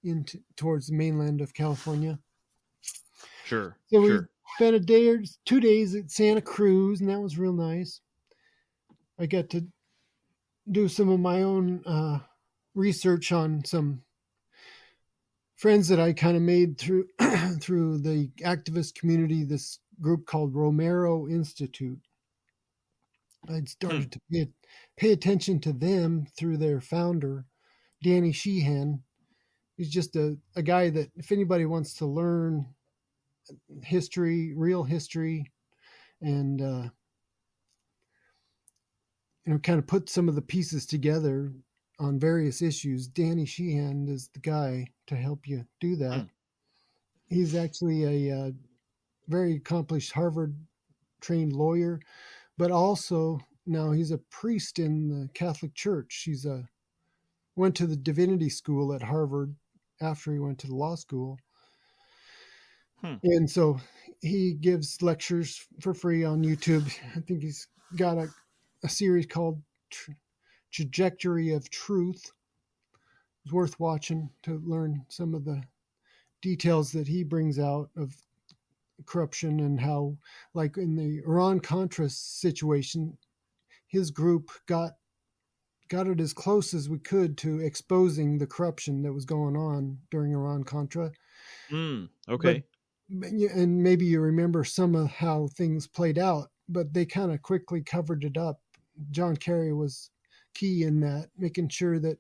into towards the mainland of California. Sure. So we Sure. spent a day or 2 days at Santa Cruz, and that was real nice. I got to do some of my own research on some friends that I kind of made through through the activist community. This group called Romero Institute. I'd Hmm. started to pay attention to them through their founder, Danny Sheehan. He's just a guy that if anybody wants to learn history, real history, and kind of put some of the pieces together on various issues, Danny Sheehan is the guy to help you do that. Hmm. He's actually a very accomplished Harvard trained lawyer, but also now he's a priest in the Catholic Church. Went to the divinity school at Harvard after he went to the law school. Hmm. And so he gives lectures for free on YouTube. I think he's got a series called Trajectory of Truth. It's worth watching to learn some of the details that he brings out of corruption and how, like in the Iran Contra situation, his group got it as close as we could to exposing the corruption that was going on during Iran Contra. But Okay. and maybe you remember some of how things played out, but they kind of quickly covered it up. John Kerry was key in that, making sure that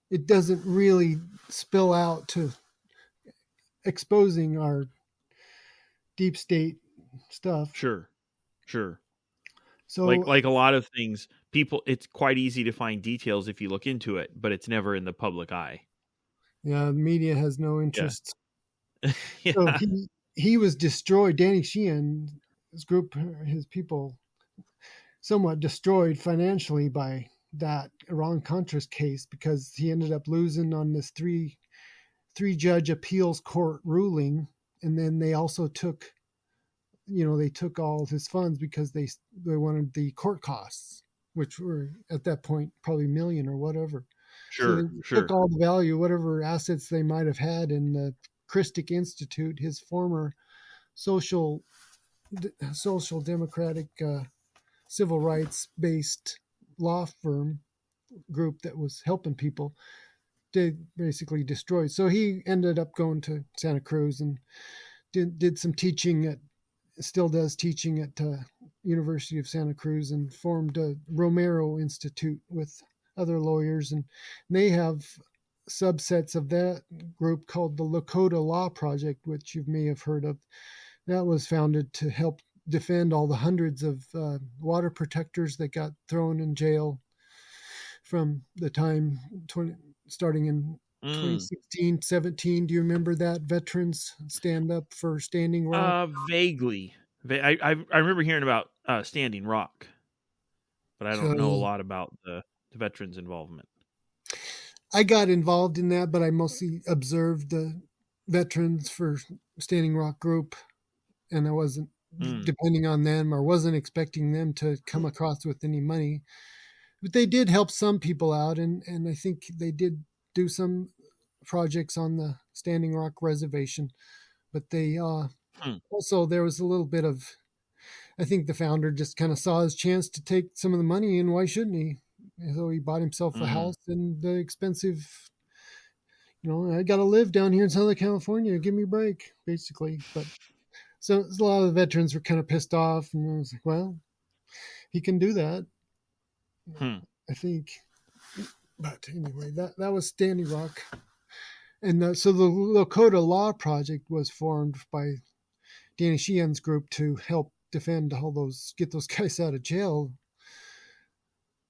it doesn't really spill out to exposing our deep state stuff. Sure. Sure. So Like a lot of things, people, it's quite easy to find details if you look into it, but it's never in the public eye. yeah, the media has no Yeah. interest. So Yeah. he was destroyed. Danny Sheehan, his group, his people, somewhat destroyed financially by that Iran Contras case because he ended up losing on this three judge appeals court ruling, and then they also took they took all his funds because they wanted the court costs, which were at that point probably million or whatever. So they Sure. took Sure. all the value, whatever assets they might have had in the Christic Institute, his former social social democratic civil rights based law firm group that was helping people. They basically destroyed. So he ended up going to Santa Cruz and did some teaching at still does teaching at University of Santa Cruz and formed a Romero Institute with other lawyers, and they have subsets of that group called the Lakota Law Project, which you may have heard of. That was founded to help defend all the hundreds of water protectors that got thrown in jail from the time starting in Mm. 2016, 17. Do you remember that? Veterans stand up for Standing Rock. Vaguely. I remember hearing about Standing Rock, but I So don't know a lot about the veterans' involvement. I got involved in that, but I mostly observed the veterans for Standing Rock group, and I wasn't Mm. depending on them or wasn't expecting them to come across with any money. But they did help some people out, and I think they did do some projects on the Standing Rock Reservation. But they Hmm. also, there was a little bit of, I think the founder just kind of saw his chance to take some of the money, and why shouldn't he? And so he bought himself a Mm. house and the expensive, I got to live down here in Southern California. Give me a break, basically. But so a lot of the veterans were kind of pissed off, and I was like, well, he can do that, Hmm. I think. But anyway, that was Standing Rock. And so the Lakota Law Project was formed by Danny Sheehan's group to help defend get those guys out of jail.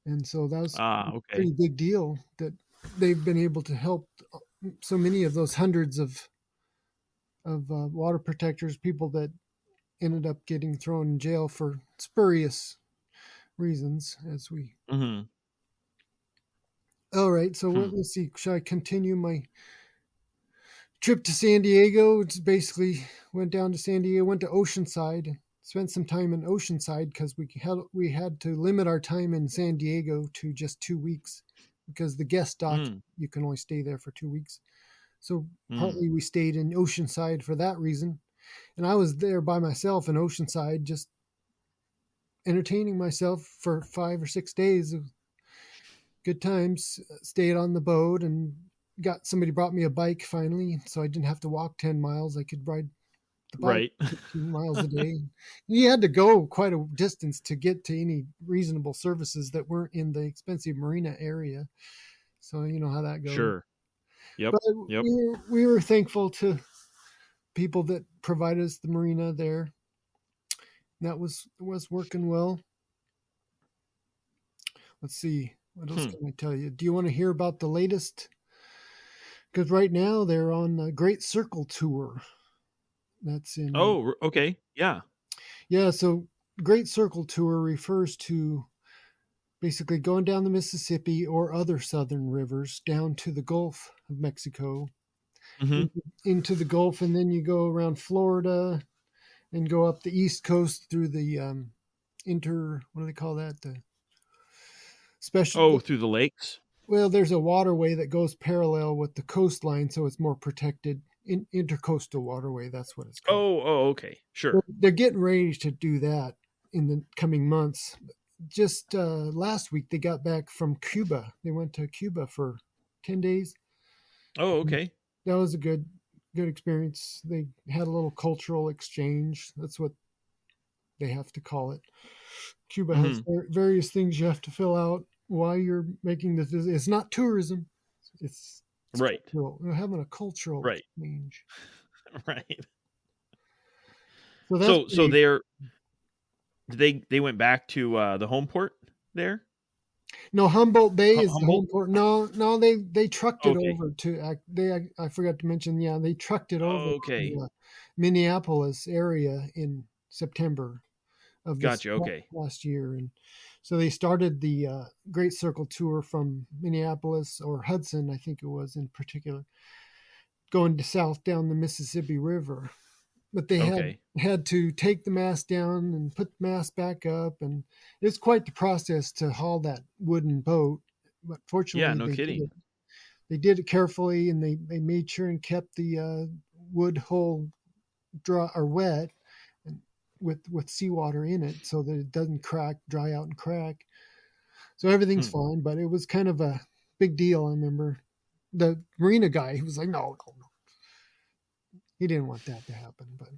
And so that was a Okay. pretty big deal that they've been able to help so many of those hundreds of water protectors, people that ended up getting thrown in jail for spurious reasons. Mm-hmm. All right, so Hmm. let's see. Should I continue my trip to San Diego? It's basically went down to San Diego, went to Oceanside, spent some time in Oceanside because we had to limit our time in San Diego to just 2 weeks because the guest dock, Mm. you can only stay there for 2 weeks. So Mm. partly we stayed in Oceanside for that reason. And I was there by myself in Oceanside, just entertaining myself for 5 or 6 days of good times. Stayed on the boat and got somebody brought me a bike finally, so I didn't have to walk 10 miles. I could ride the bike Right. 15 miles a day. You had to go quite a distance to get to any reasonable services that weren't in the expensive marina area. So you know how that goes. Sure. Yep. But Yep. we were thankful to people that provide us the marina there. That was working well. Let's see. What else Hmm. can I tell you? Do you want to hear about the latest? Because right now they're on a Great Circle tour. That's in Oh, okay. Yeah. yeah. So Great Circle tour refers to basically going down the Mississippi or other southern rivers down to the Gulf of Mexico, Mm-hmm. into the Gulf, and then you go around Florida and go up the East Coast through the what do they call that? The special. Oh, through the lakes. Well, there's a waterway that goes parallel with the coastline, so it's more protected. Intercoastal waterway, that's what it's called. Oh. Oh. Okay. Sure. They're getting ready to do that in the coming months. Just last week, they got back from Cuba. They went to Cuba for 10 days. Oh. Okay. That was a good experience. They had a little cultural exchange. That's what they have to call it. Cuba has Mm-hmm. various things you have to fill out why you're making this. It's not tourism. It's Right. cultural. We're having a cultural Right. exchange. Right. So that's So pretty. they went back to the home port there. No, Humboldt Bay is the Humboldt. home port. No, they trucked it Okay. over to. I forgot to mention. Yeah, they trucked it over Okay. to Minneapolis area in September of this Gotcha. Okay. last year, and so they started the Great Circle tour from Minneapolis or Hudson, I think it was in particular, going to south down the Mississippi River. But they Okay. had to take the mast down and put the mast back up, and it's quite the process to haul that wooden boat. But Yeah. fortunately, No kidding. they did it carefully, and they made sure and kept the wood hull dry or wet and with seawater in it so that it doesn't dry out and crack. So everything's Hmm. fine, but it was kind of a big deal. I remember the marina guy, he was like, no. He didn't want that to happen, but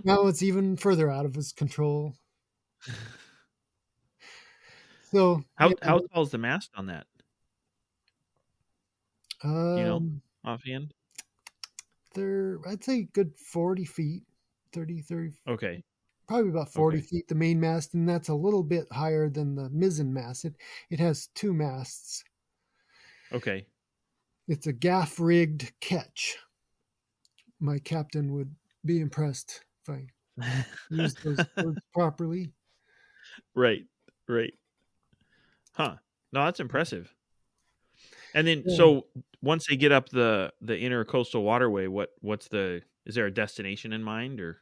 now it's even further out of his control. So yeah, How tall is the mast on that? Do you know um, offhand? they're I'd say good 40 feet, 30, Okay. probably about 40 Okay. feet, the main mast, and that's a little bit higher than the mizzen mast. It has two masts. Okay. It's a gaff rigged ketch. My captain would be impressed if I used those words properly. Right. Right. Huh. No, that's impressive. And then, Yeah. so once they get up the intercoastal waterway, is there a destination in mind, or?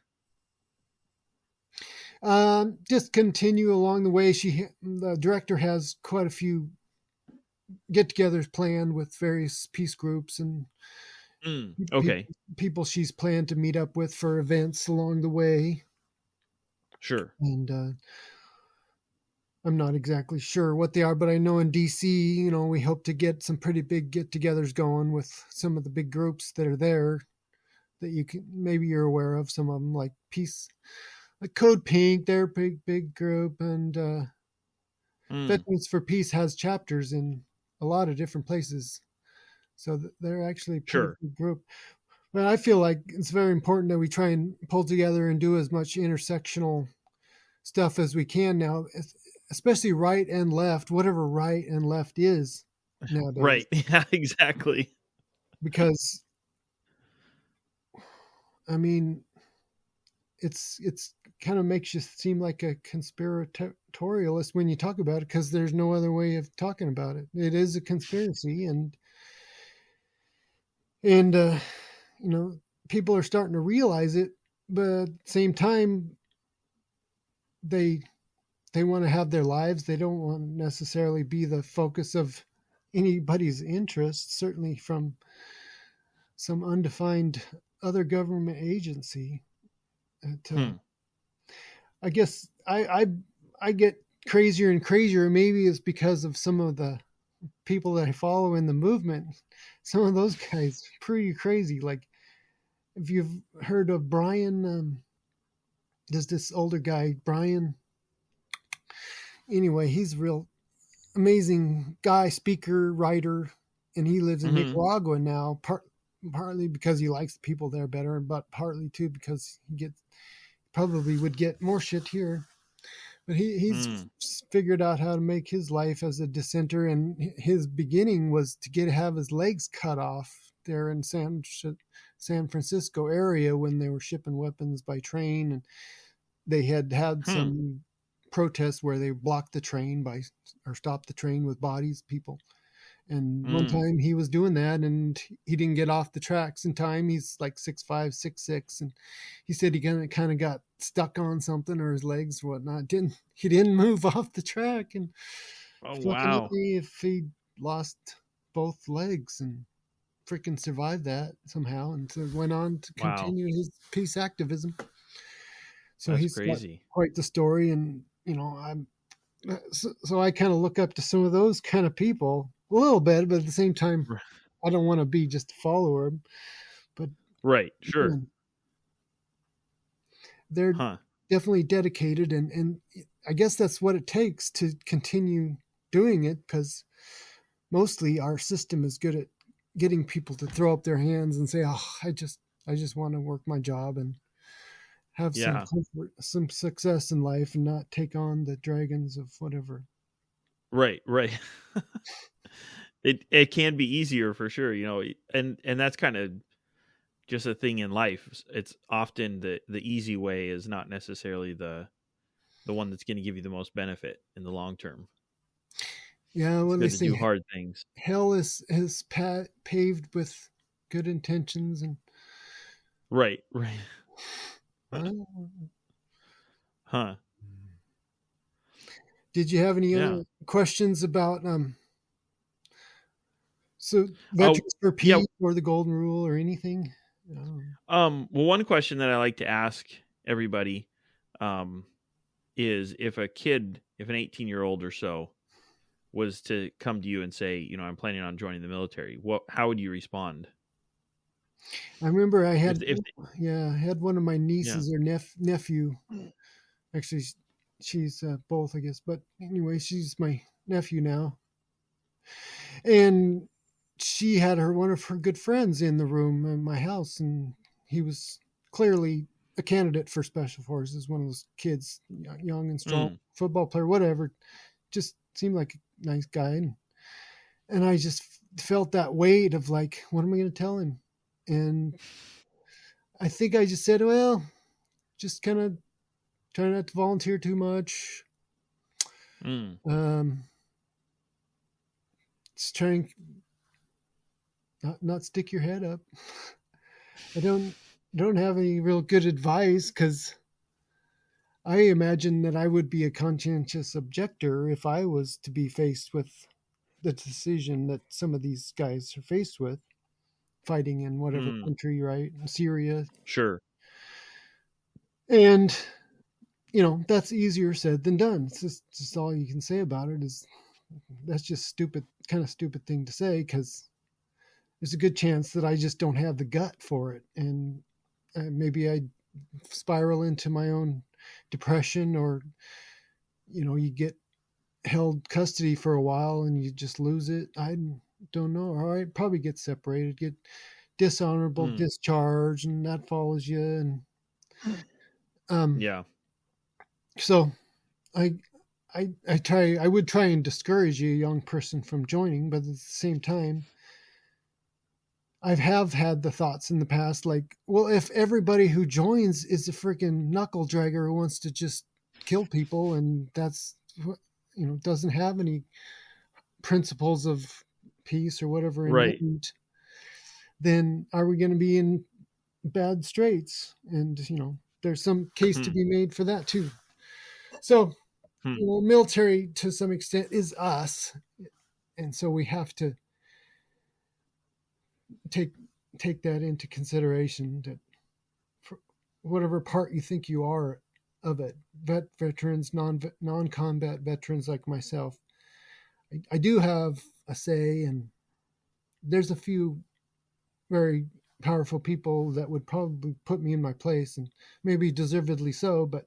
Just continue along the way. The director has quite a few get-togethers planned with various peace groups and Okay. people she's planned to meet up with for events along the way. Sure. And I'm not exactly sure what they are, but I know in DC, we hope to get some pretty big get-togethers going with some of the big groups that are there that maybe you're aware of. Some of them, like Code Pink, they're a big group, and Veterans for Peace has chapters in a lot of different places, so they're actually a pretty Sure. big group. But I feel like it's very important that we try and pull together and do as much intersectional stuff as we can now, especially right and left, whatever right and left is nowadays. Right. Yeah, exactly. Because, I mean, it's kind of makes you seem like a conspiratorialist when you talk about it, because there's no other way of talking about it. It is a conspiracy, and people are starting to realize it, but at the same time, they want to have their lives. They don't want to necessarily be the focus of anybody's interest, certainly from some undefined other government agency. I guess I get crazier and crazier. Maybe it's because of some of the people that I follow in the movement. Some of those guys pretty crazy. Like, if you've heard of Brian, there's this older guy, Brian. Anyway, he's a real amazing guy, speaker, writer, and he lives in Nicaragua now. Partly because he likes the people there better, but partly too because he probably would get more shit here. But he's figured out how to make his life as a dissenter, and his beginning was to have his legs cut off there in San Francisco area when they were shipping weapons by train, and they had some protests where they blocked the train or stopped the train with bodies, people. And one time he was doing that and he didn't get off the tracks in time. He's like 6'5", 6'6", and he said he kind of got stuck on something, or his legs or whatnot. He didn't move off the track, and fortunately, if he lost both legs and freaking survived that somehow, and so went on to continue his peace activism. So that's he's crazy. Quite the story, and so I kind of look up to some of those kind of people a little bit, but at the same time, I don't want to be just a follower. But right, sure, they're definitely dedicated, and I guess that's what it takes to continue doing it, because mostly our system is good at getting people to throw up their hands and say, "Oh, I just want to work my job and have some comfort, some success in life, and not take on the dragons of whatever." Right. It can be easier for sure, and that's kind of just a thing in life. It's often the easy way is not necessarily the one that's going to give you the most benefit in the long term. Yeah, when they say do hard things, hell is paved with good intentions, and right. Did you have any other questions about so Veterans for Peace or the Golden Rule or anything? Well, one question that I like to ask everybody is if an 18-year-old or so was to come to you and say, I'm planning on joining the military, how would you respond? I remember I had one of my nieces or nephew. Actually, she's both, I guess. But anyway, she's my nephew now. And she had one of her good friends in the room in my house, and he was clearly a candidate for Special Forces, one of those kids, young and strong, football player, whatever. Just seemed like a nice guy. And I just felt that weight of like, what am I going to tell him? And I think I just said, well, just kind of try not to volunteer too much. Just try and not stick your head up. I don't have any real good advice, because I imagine that I would be a conscientious objector if I was to be faced with the decision that some of these guys are faced with, fighting in whatever country, right? Syria. Sure. And, that's easier said than done. It's just all you can say about it is that's just kind of stupid thing to say, because there's a good chance that I just don't have the gut for it. And maybe I spiral into my own depression, or, you get held custody for a while and you just lose it. I don't know. Or I probably get separated, get dishonorable discharge, and that follows you. And yeah. So I would try and discourage you, a young person, from joining, but at the same time, I have had the thoughts in the past, like, well, if everybody who joins is a freaking knuckle dragger who wants to just kill people, and that's, doesn't have any principles of peace or whatever in Right. mind, then are we going to be in bad straits? And, there's some case to be made for that too. So, military to some extent is us. And so we have to take that into consideration, that for whatever part you think you are of it, veterans, non-combat veterans like myself, I do have a say, and there's a few very powerful people that would probably put me in my place, and maybe deservedly so, but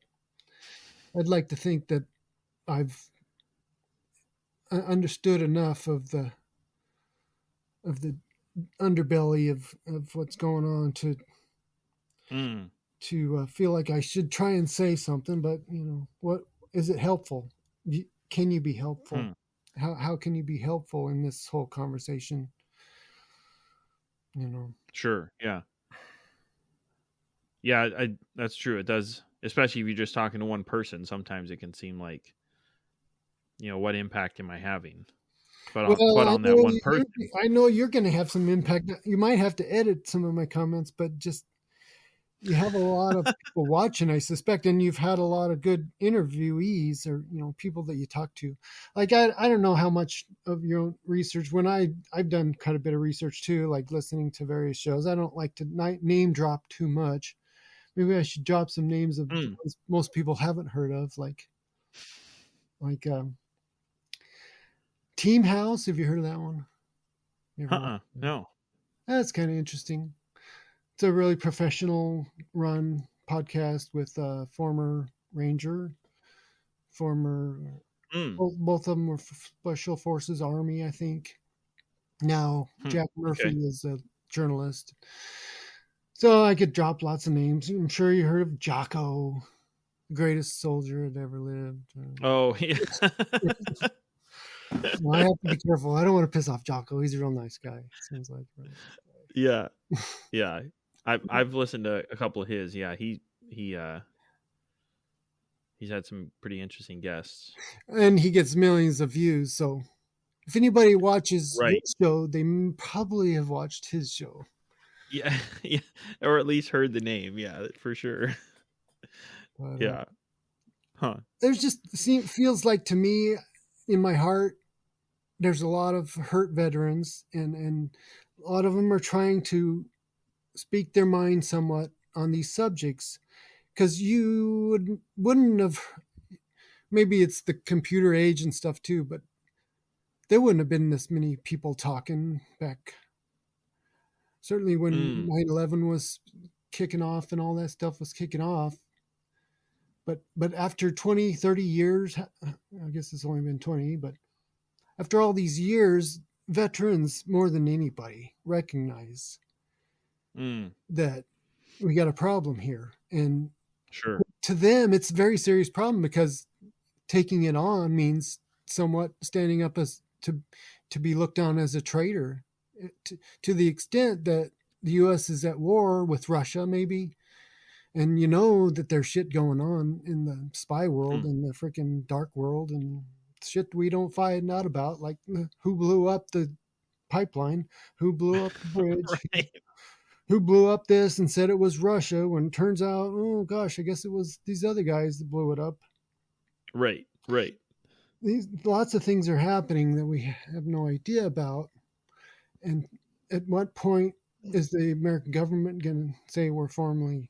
I'd like to think that I've understood enough of the underbelly of what's going on to feel like I should try and say something. But what is it helpful? Can you be helpful? How can you be helpful in this whole conversation? Sure. Yeah. Yeah, that's true. It does, especially if you're just talking to one person. Sometimes it can seem like, what impact am I having? But on that one person, I know you're going to have some impact. You might have to edit some of my comments, but just, you have a lot of people watching, I suspect, and you've had a lot of good interviewees, or people that you talk to. Like I don't know how much of your own research. When I've done quite a bit of research too, like listening to various shows. I don't like to name drop too much. Maybe I should drop some names of ones most people haven't heard of, like Team House. Have you heard of that one? No. That's kind of interesting. It's a really professional run podcast with a former Ranger, both of them were Special Forces Army, I think. Now Jack Murphy is a journalist. So I could drop lots of names. I'm sure you heard of Jocko, the greatest soldier that ever lived. Oh, yeah. Well, I have to be careful. I don't want to piss off Jocko. He's a real nice guy. Seems like. Right? Yeah. Yeah. I've listened to a couple of his. Yeah, he's had some pretty interesting guests. And he gets millions of views. So if anybody watches your show, they probably have watched his show. Yeah. Yeah. Or at least heard the name. Yeah, for sure. But, yeah. There's just feels like to me, in my heart, there's a lot of hurt veterans, and a lot of them are trying to speak their mind somewhat on these subjects, because you wouldn't have, maybe it's the computer age and stuff too, but there wouldn't have been this many people talking back, certainly when 9/11 was kicking off and all that stuff was kicking off. But after 20, 30 years, I guess it's only been 20, but after all these years, veterans more than anybody recognize that we got a problem here. And sure, to them, it's a very serious problem, because taking it on means somewhat standing up as to be looked on as a traitor, to the extent that the U.S. is at war with Russia, maybe. And that there's shit going on in the spy world and the freaking dark world, and shit we don't find out about, like who blew up the pipeline, who blew up the bridge, who blew up this and said it was Russia, when it turns out, oh gosh, I guess it was these other guys that blew it up. Right. these lots of things are happening that we have no idea about. And at what point is the American government going to say we're formally,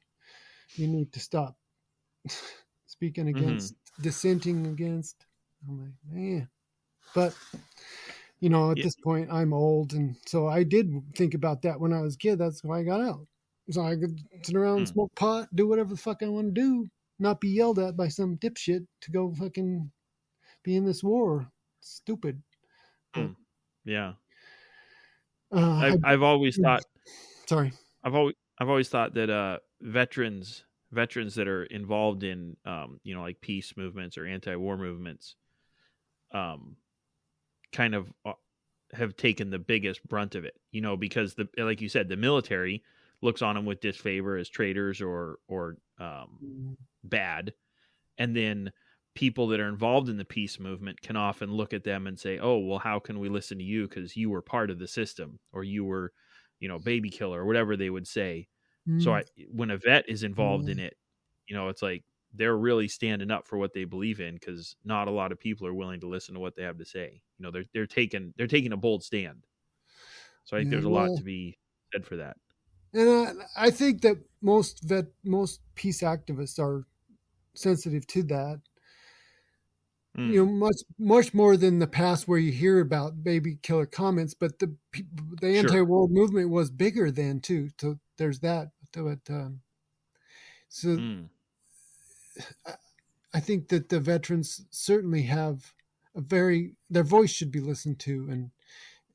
you need to stop speaking Mm-hmm. against, dissenting against? I'm like, man. But at Yeah. this point, I'm old, and so I did think about that when I was a kid. That's why I got out, so I could sit around and Mm, smoke pot, do whatever the fuck I want to do, not be yelled at by some dipshit to go fucking be in this war. Stupid, but mm. Yeah. uh, I, I've always thought sorry. I've always thought that veterans that are involved in like peace movements or anti-war movements um kind of have taken the biggest brunt of it, because the like you said, the military looks on them with disfavor as traitors or bad, and then people that are involved in the peace movement can often look at them and say, "Oh, well, how can we listen to you because you were part of the system or you were, baby killer or whatever they would say." So Mm, when a vet is involved in yeah, it, it's like they're really standing up for what they believe in because not a lot of people are willing to listen to what they have to say. They're taking a bold stand. So I think yeah. there's a lot Well, to be said for that. and I think that most peace activists are sensitive to that. Mm, Much more than the past where you hear about baby killer comments, but the sure. anti-war movement was bigger then too. So there's that. But so Mm, I think that the veterans certainly have their voice should be listened to,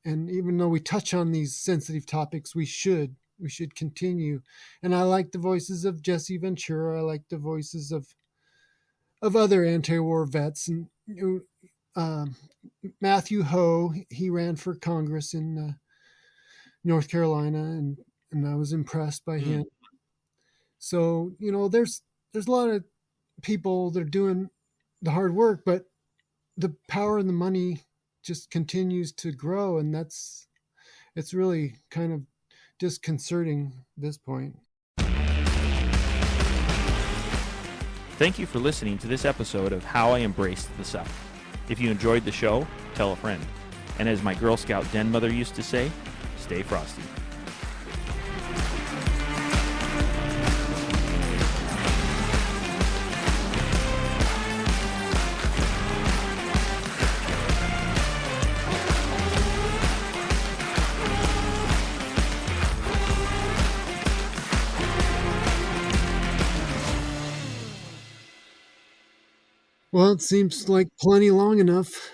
and even though we touch on these sensitive topics, we should continue. And I like the voices of Jesse Ventura. I like the voices of other anti-war vets, and Matthew Ho. He ran for Congress in North Carolina, and I was impressed by mm. him. So there's a lot of people that are doing the hard work, but the power and the money just continues to grow, and it's really kind of disconcerting at this point. Thank you for listening to this episode of How I Embraced the Suck. If you enjoyed the show, tell a friend. And as my Girl Scout den mother used to say, stay frosty. Well, it seems like plenty long enough.